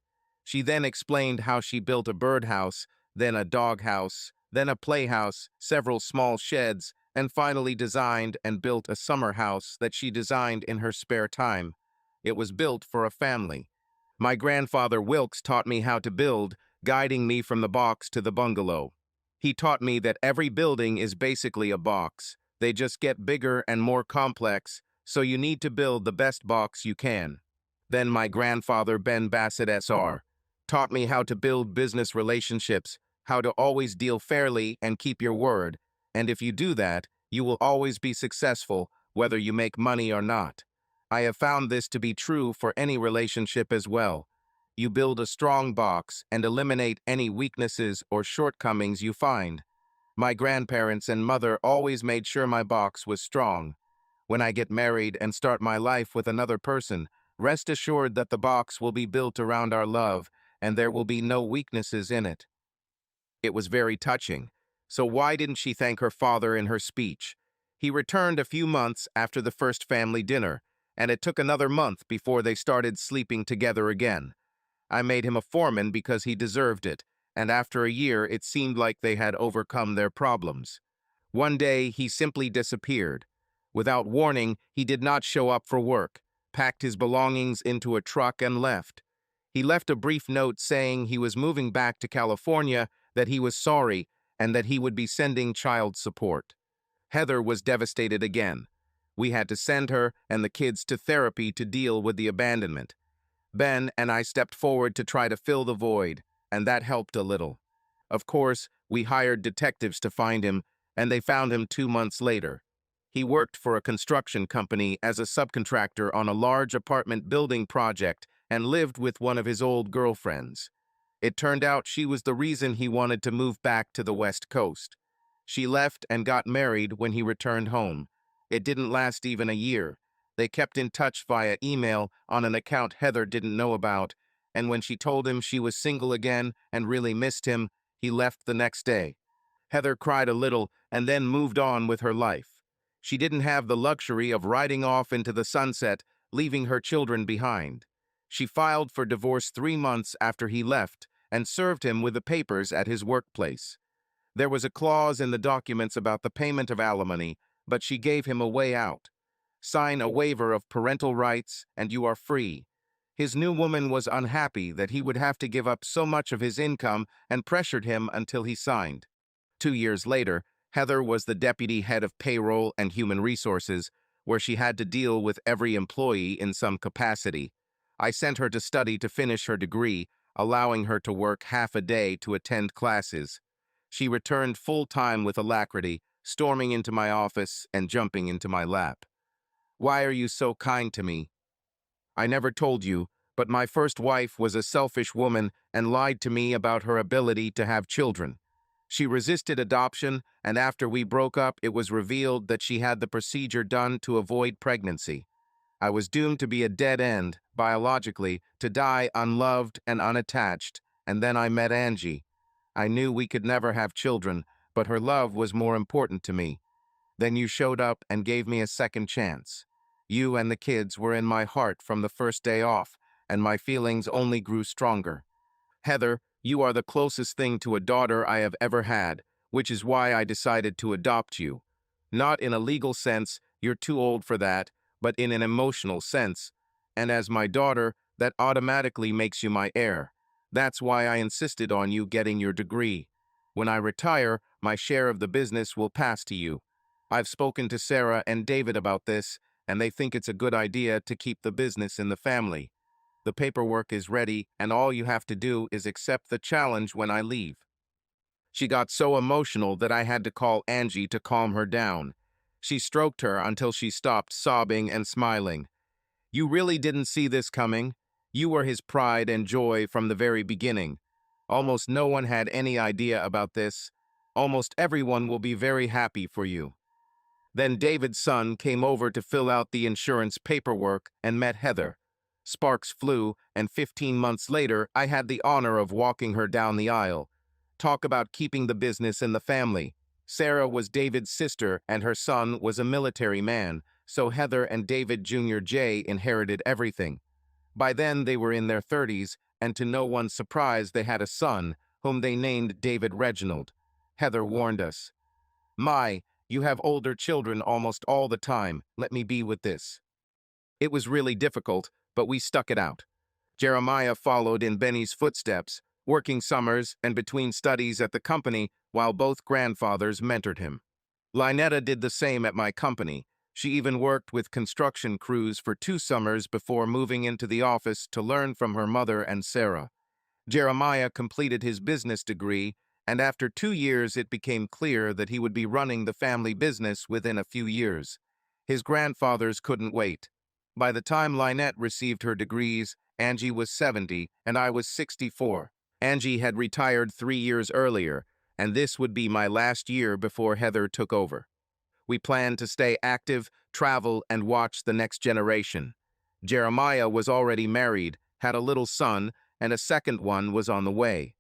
She then explained how she built a birdhouse, then a doghouse, then a playhouse, several small sheds, and finally designed and built a summer house that she designed in her spare time. It was built for a family. My grandfather Wilkes taught me how to build, guiding me from the box to the bungalow. He taught me that every building is basically a box. They just get bigger and more complex, so you need to build the best box you can. Then my grandfather Ben Bassett SR taught me how to build business relationships, how to always deal fairly and keep your word. And if you do that, you will always be successful, whether you make money or not. I have found this to be true for any relationship as well. You build a strong box and eliminate any weaknesses or shortcomings you find. My grandparents and mother always made sure my box was strong. When I get married and start my life with another person, rest assured that the box will be built around our love, and there will be no weaknesses in it. It was very touching. So why didn't she thank her father in her speech? He returned a few months after the first family dinner, and it took another month before they started sleeping together again. I made him a foreman because he deserved it, and after a year it seemed like they had overcome their problems. One day he simply disappeared. Without warning, he did not show up for work, packed his belongings into a truck and left. He left a brief note saying he was moving back to California, that he was sorry, and that he would be sending child support. Heather was devastated again. We had to send her and the kids to therapy to deal with the abandonment. Ben and I stepped forward to try to fill the void, and that helped a little. Of course, we hired detectives to find him, and they found him 2 months later. He worked for a construction company as a subcontractor on a large apartment building project and lived with one of his old girlfriends. It turned out she was the reason he wanted to move back to the West Coast. She left and got married when he returned home. It didn't last even a year. They kept in touch via email on an account Heather didn't know about, and when she told him she was single again and really missed him, he left the next day. Heather cried a little and then moved on with her life. She didn't have the luxury of riding off into the sunset, leaving her children behind. She filed for divorce 3 months after he left and served him with the papers at his workplace. There was a clause in the documents about the payment of alimony, but she gave him a way out. Sign a waiver of parental rights, and you are free. His new woman was unhappy that he would have to give up so much of his income and pressured him until he signed. 2 years later, Heather was the deputy head of payroll and human resources, where she had to deal with every employee in some capacity. I sent her to study to finish her degree, allowing her to work half a day to attend classes. She returned full-time with alacrity, storming into my office and jumping into my lap. "Why are you so kind to me? I never told you, but my first wife was a selfish woman and lied to me about her ability to have children. She resisted adoption, and after we broke up, it was revealed that she had the procedure done to avoid pregnancy. I was doomed to be a dead end, biologically, to die unloved and unattached, and then I met Angie. I knew we could never have children, but her love was more important to me. Then you showed up and gave me a second chance. You and the kids were in my heart from the first day off, and my feelings only grew stronger. Heather, you are the closest thing to a daughter I have ever had, which is why I decided to adopt you. Not in a legal sense, you're too old for that, but in an emotional sense. And as my daughter, that automatically makes you my heir. That's why I insisted on you getting your degree. When I retire, my share of the business will pass to you. I've spoken to Sarah and David about this, and they think it's a good idea to keep the business in the family. The paperwork is ready, and all you have to do is accept the challenge when I leave." She got so emotional that I had to call Angie to calm her down. She stroked her until she stopped sobbing and smiling. "You really didn't see this coming? You were his pride and joy from the very beginning. Almost no one had any idea about this. Almost everyone will be very happy for you." Then David's son came over to fill out the insurance paperwork and met Heather. Sparks flew, and 15 months later, I had the honor of walking her down the aisle. Talk about keeping the business in the family. Sarah was David's sister, and her son was a military man, so Heather and David Jr. J inherited everything. By then, they were in their 30s, and to no one's surprise, they had a son, whom they named David Reginald. Heather warned us, "You have older children almost all the time. Let me be with this." It was really difficult, but we stuck it out. Jeremiah followed in Benny's footsteps, working summers and between studies at the company while both grandfathers mentored him. Lynetta did the same at my company. She even worked with construction crews for 2 summers before moving into the office to learn from her mother and Sarah. Jeremiah completed his business degree, and after 2 years it became clear that he would be running the family business within a few years. His grandfathers couldn't wait. By the time Lynette received her degrees, Angie was 70 and I was 64. Angie had retired 3 years earlier, and this would be my last year before Heather took over. We planned to stay active, travel, and watch the next generation. Jeremiah was already married, had a little son, and a second one was on the way.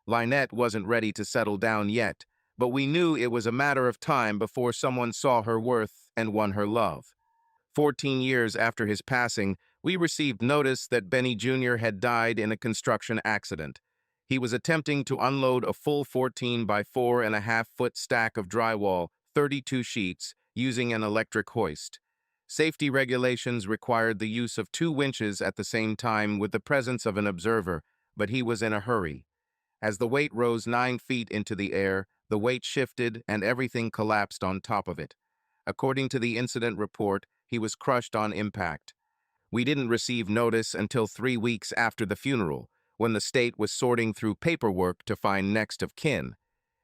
Lynette wasn't ready to settle down yet, but we knew it was a matter of time before someone saw her worth and won her love. 14 years after his passing, we received notice that Benny Jr. had died in a construction accident. He was attempting to unload a full 14 by 4.5-foot stack of drywall, 32 sheets, using an electric hoist. Safety regulations required the use of 2 winches at the same time with the presence of an observer, but he was in a hurry. As the weight rose 9 feet into the air, the weight shifted and everything collapsed on top of it. According to the incident report, he was crushed on impact. We didn't receive notice until 3 weeks after the funeral, when the state was sorting through paperwork to find next of kin.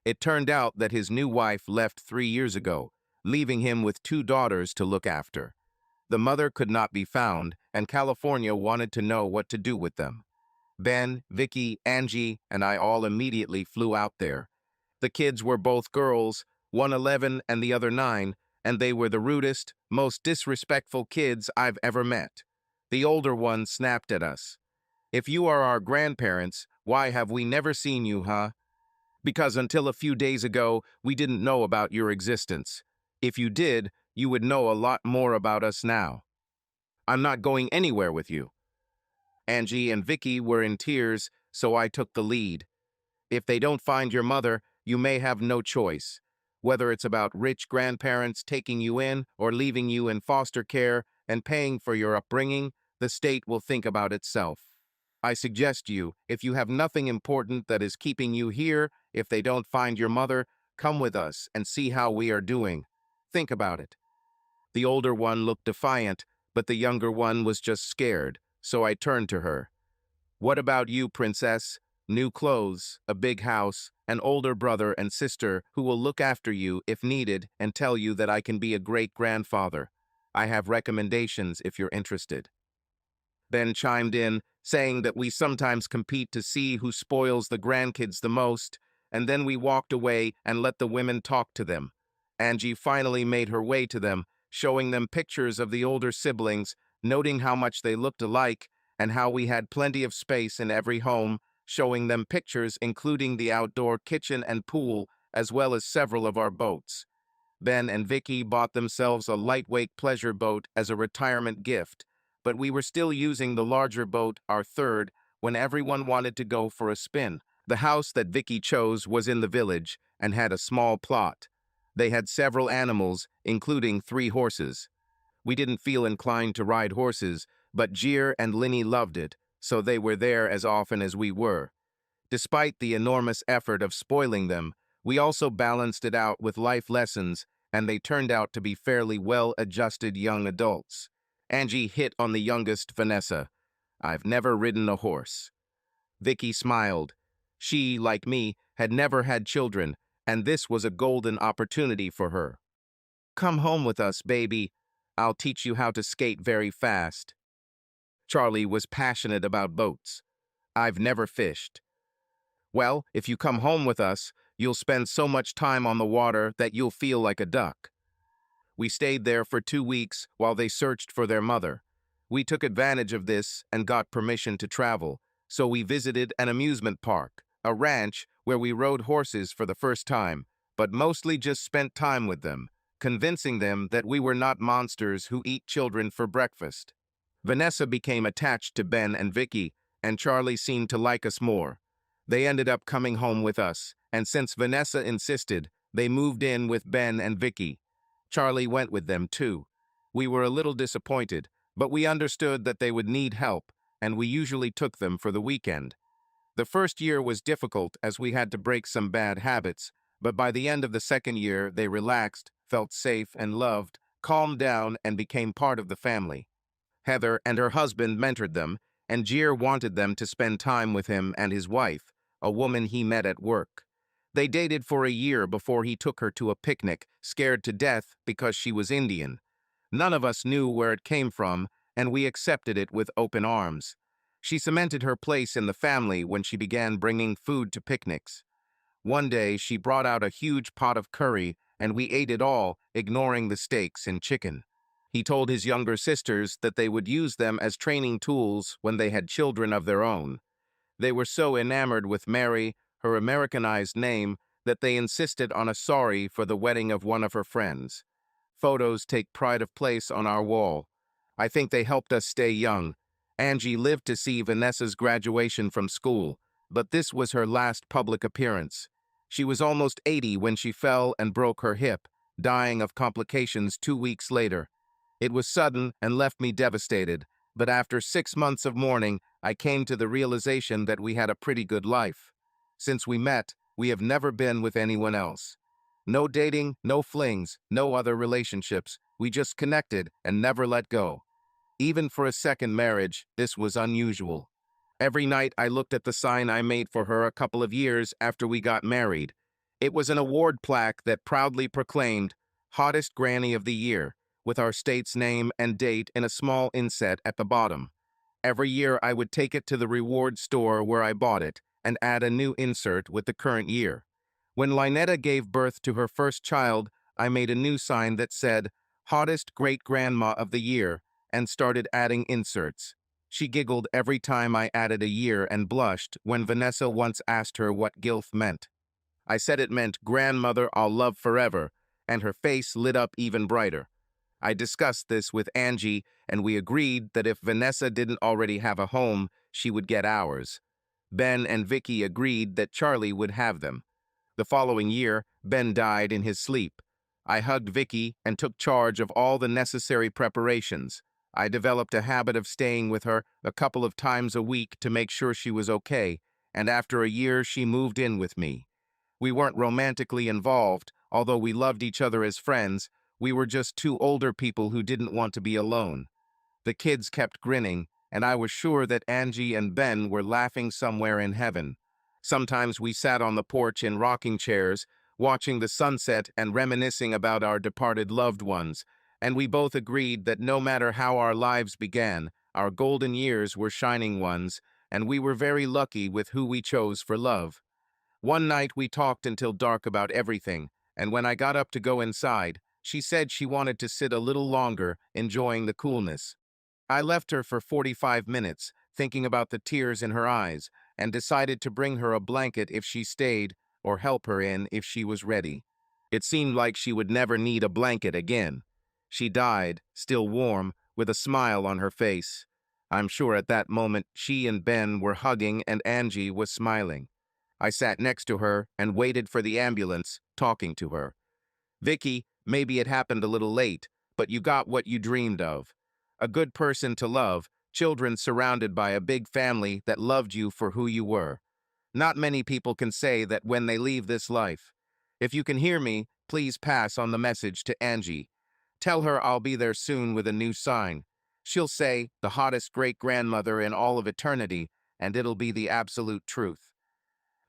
It turned out that his new wife left 3 years ago, leaving him with 2 daughters to look after. The mother could not be found, and California wanted to know what to do with them. Ben, Vicky, Angie, and I all immediately flew out there. The kids were both girls, one 11 and the other 9, and they were the rudest, most disrespectful kids I've ever met. The older one snapped at us. "If you are our grandparents, why have we never seen you, huh? Because until a few days ago, we didn't know about your existence. If you did, you would know a lot more about us now. I'm not going anywhere with you." Angie and Vicky were in tears, so I took the lead. "If they don't find your mother, you may have no choice. Whether it's about rich grandparents taking you in or leaving you in foster care and paying for your upbringing, the state will think about itself. I suggest you, if you have nothing important that is keeping you here, if they don't find your mother, come with us and see how we are doing. Think about it." The older one looked defiant, but the younger one was just scared, so I turned to her. "What about you, princess? New clothes, a big house, an older brother and sister who will look after you if needed and tell you that I can be a great-grandfather. I have recommendations if you're interested." Ben chimed in, saying that we sometimes compete to see who spoils the grandkids the most, and then we walked away and let the women talk to them. Angie finally made her way to them, showing them pictures of the older siblings, noting how much they looked alike and how we had plenty of space in every home, showing them pictures including the outdoor kitchen and pool, as well as several of our boats. Ben and Vicky bought themselves a lightweight pleasure boat as a retirement gift, but we were still using the larger boat, our third, when everyone wanted to go for a spin. The house that Vicky chose was in the village and had a small plot. They had several animals, including 3 horses. We didn't feel inclined to ride horses, but Jeer and Linny loved it, so they were there as often as we were. Despite the enormous effort of spoiling them, we also balanced it out with life lessons, and they turned out to be fairly well-adjusted young adults. Angie hit on the youngest, Vanessa. "I've never ridden a horse." Vicky smiled. She, like me, had never had children, and this was a golden opportunity for her. "Come home with us, baby. I'll teach you how to skate very fast." Charlie was passionate about boats. "I've never fished." "Well, if you come home with us, you'll spend so much time on the water that you'll feel like a duck." We stayed there for 2 weeks while they searched for their mother. We took advantage of this and got permission to travel, so we visited an amusement park, a ranch where we rode horses for the first time, but mostly just spent time with them, convincing them that we were not monsters who eat children for breakfast. Vanessa became attached to Ben and Vicky, and Charlie seemed to like us more. They ended up coming home with us, and since Vanessa insisted, they moved in with Ben and Vicky. Charlie went with them too. We were a little disappointed, but we understood that they would need help, and we usually took them for the weekend. The first year was difficult as we had to break some bad habits, but by the end of the second year, they relaxed, felt safe and loved, calmed down, and became part of the family. Heather and her husband mentored them, and Jeer wanted them to spend time with him and his wife, a woman he met at work. They dated for a year before he took her to a picnic, scared to death because she was Indian. None of us knew where it came from, and we accepted it with open arms. She cemented her place in the family when she began bringing food to picnics. One day, she brought out a huge pot of curry, and we ate it all, ignoring the steaks and chicken. He told his younger sisters that they would use them as training tools when they had children of their own. They were so enamored with Mary, her Americanized name, that they insisted on a sorry for the wedding of one of her friends. Photos take pride of place on our wall. I think they helped us stay young. Angie lived to see Vanessa's graduation from school, but this was her last public appearance. She was almost 80 when she fell and broke her hip, dying of complications 2 weeks later. It was sudden and left me devastated, but after 6 months of mourning, I came to the realization that we had a pretty good life. Since we met, we have never been with anyone else. No dating, no flings, no other relationships. We just connected and never let go. Even for a second marriage, this was unusual. Every night I looked at the sign I made for her a couple of years after we got married. It was an award plaque that proudly proclaimed, Hottest Granny of the Year, with our state's name and date in a small inset at the bottom. Every year I would take it to the reward store where I bought it and add a new insert with the current year. When Lynetta gave birth to her first child, I made a new sign that said, Hottest Great-Grandma of the Year, and started adding inserts. She giggled every time I added a year and blushed when Vanessa once asked her what GILF meant. I said it meant Grandmother I'll Love Forever, and her face lit up even brighter. I discussed this with Angie, and we agreed that if Vanessa didn't already have a home, she would get ours. Ben and Vicky agreed that Charlie would have them. The following year, Ben died in his sleep. I hugged Vicky and took charge of all the necessary preparations. I developed a habit of staying with her a couple of times a week to make sure she was okay, and after a year she moved in with me. We weren't romantically involved, although we loved each other as friends. We were just two older people who didn't want to be alone. The kids kept grinning, and I was sure that Angie and Ben were laughing somewhere in heaven. Sometimes we sat on the porch in rocking chairs, watching the sunset and reminiscing about our departed loved ones, and we both agreed that no matter how our lives began, our golden years were shining ones, and we were very lucky with who we chose for love. One night we talked until dark about everything, and when I got up to go inside, she said she wanted to sit a little longer, enjoying the coolness. I left her for 45 minutes, thinking about the tears in her eyes, and decided to bring her a blanket if she stayed, or help her in if she was ready. It seemed like she would never need a blanket again. She died, still warm, with a smile on her face. I'm sure at that moment she and Ben were hugging and Angie was smiling. I sat next to her and waited for the ambulance, talking to her. Vicky, maybe it happened a little late, but you got what you dreamed of. A good person to love, children surrounded by a big family that loved you for who you were. Not many people can say that when they leave this life. If you can hear me, please pass on the message to Angie. Tell her I'll be there soon with a new sign. She'll say, the hottest great-grandmother in all of eternity, and it'll be the absolute truth.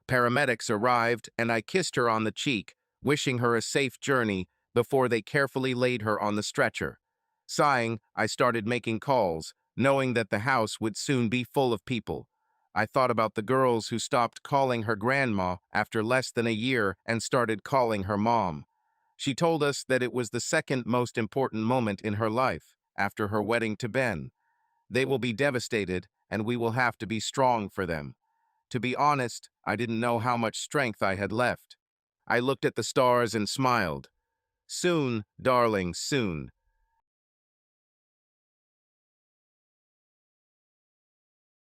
Paramedics arrived, and I kissed her on the cheek, wishing her a safe journey before they carefully laid her on the stretcher. Sighing, I started making calls, knowing that the house would soon be full of people. I thought about the girls who stopped calling her grandma after less than a year and started calling her mom. She told us that it was the second most important moment in her life, after her wedding to Ben. They will be devastated, and we will have to be strong for them. To be honest, I didn't know how much strength I had left. I looked at the stars and smiled. Soon, darling, soon.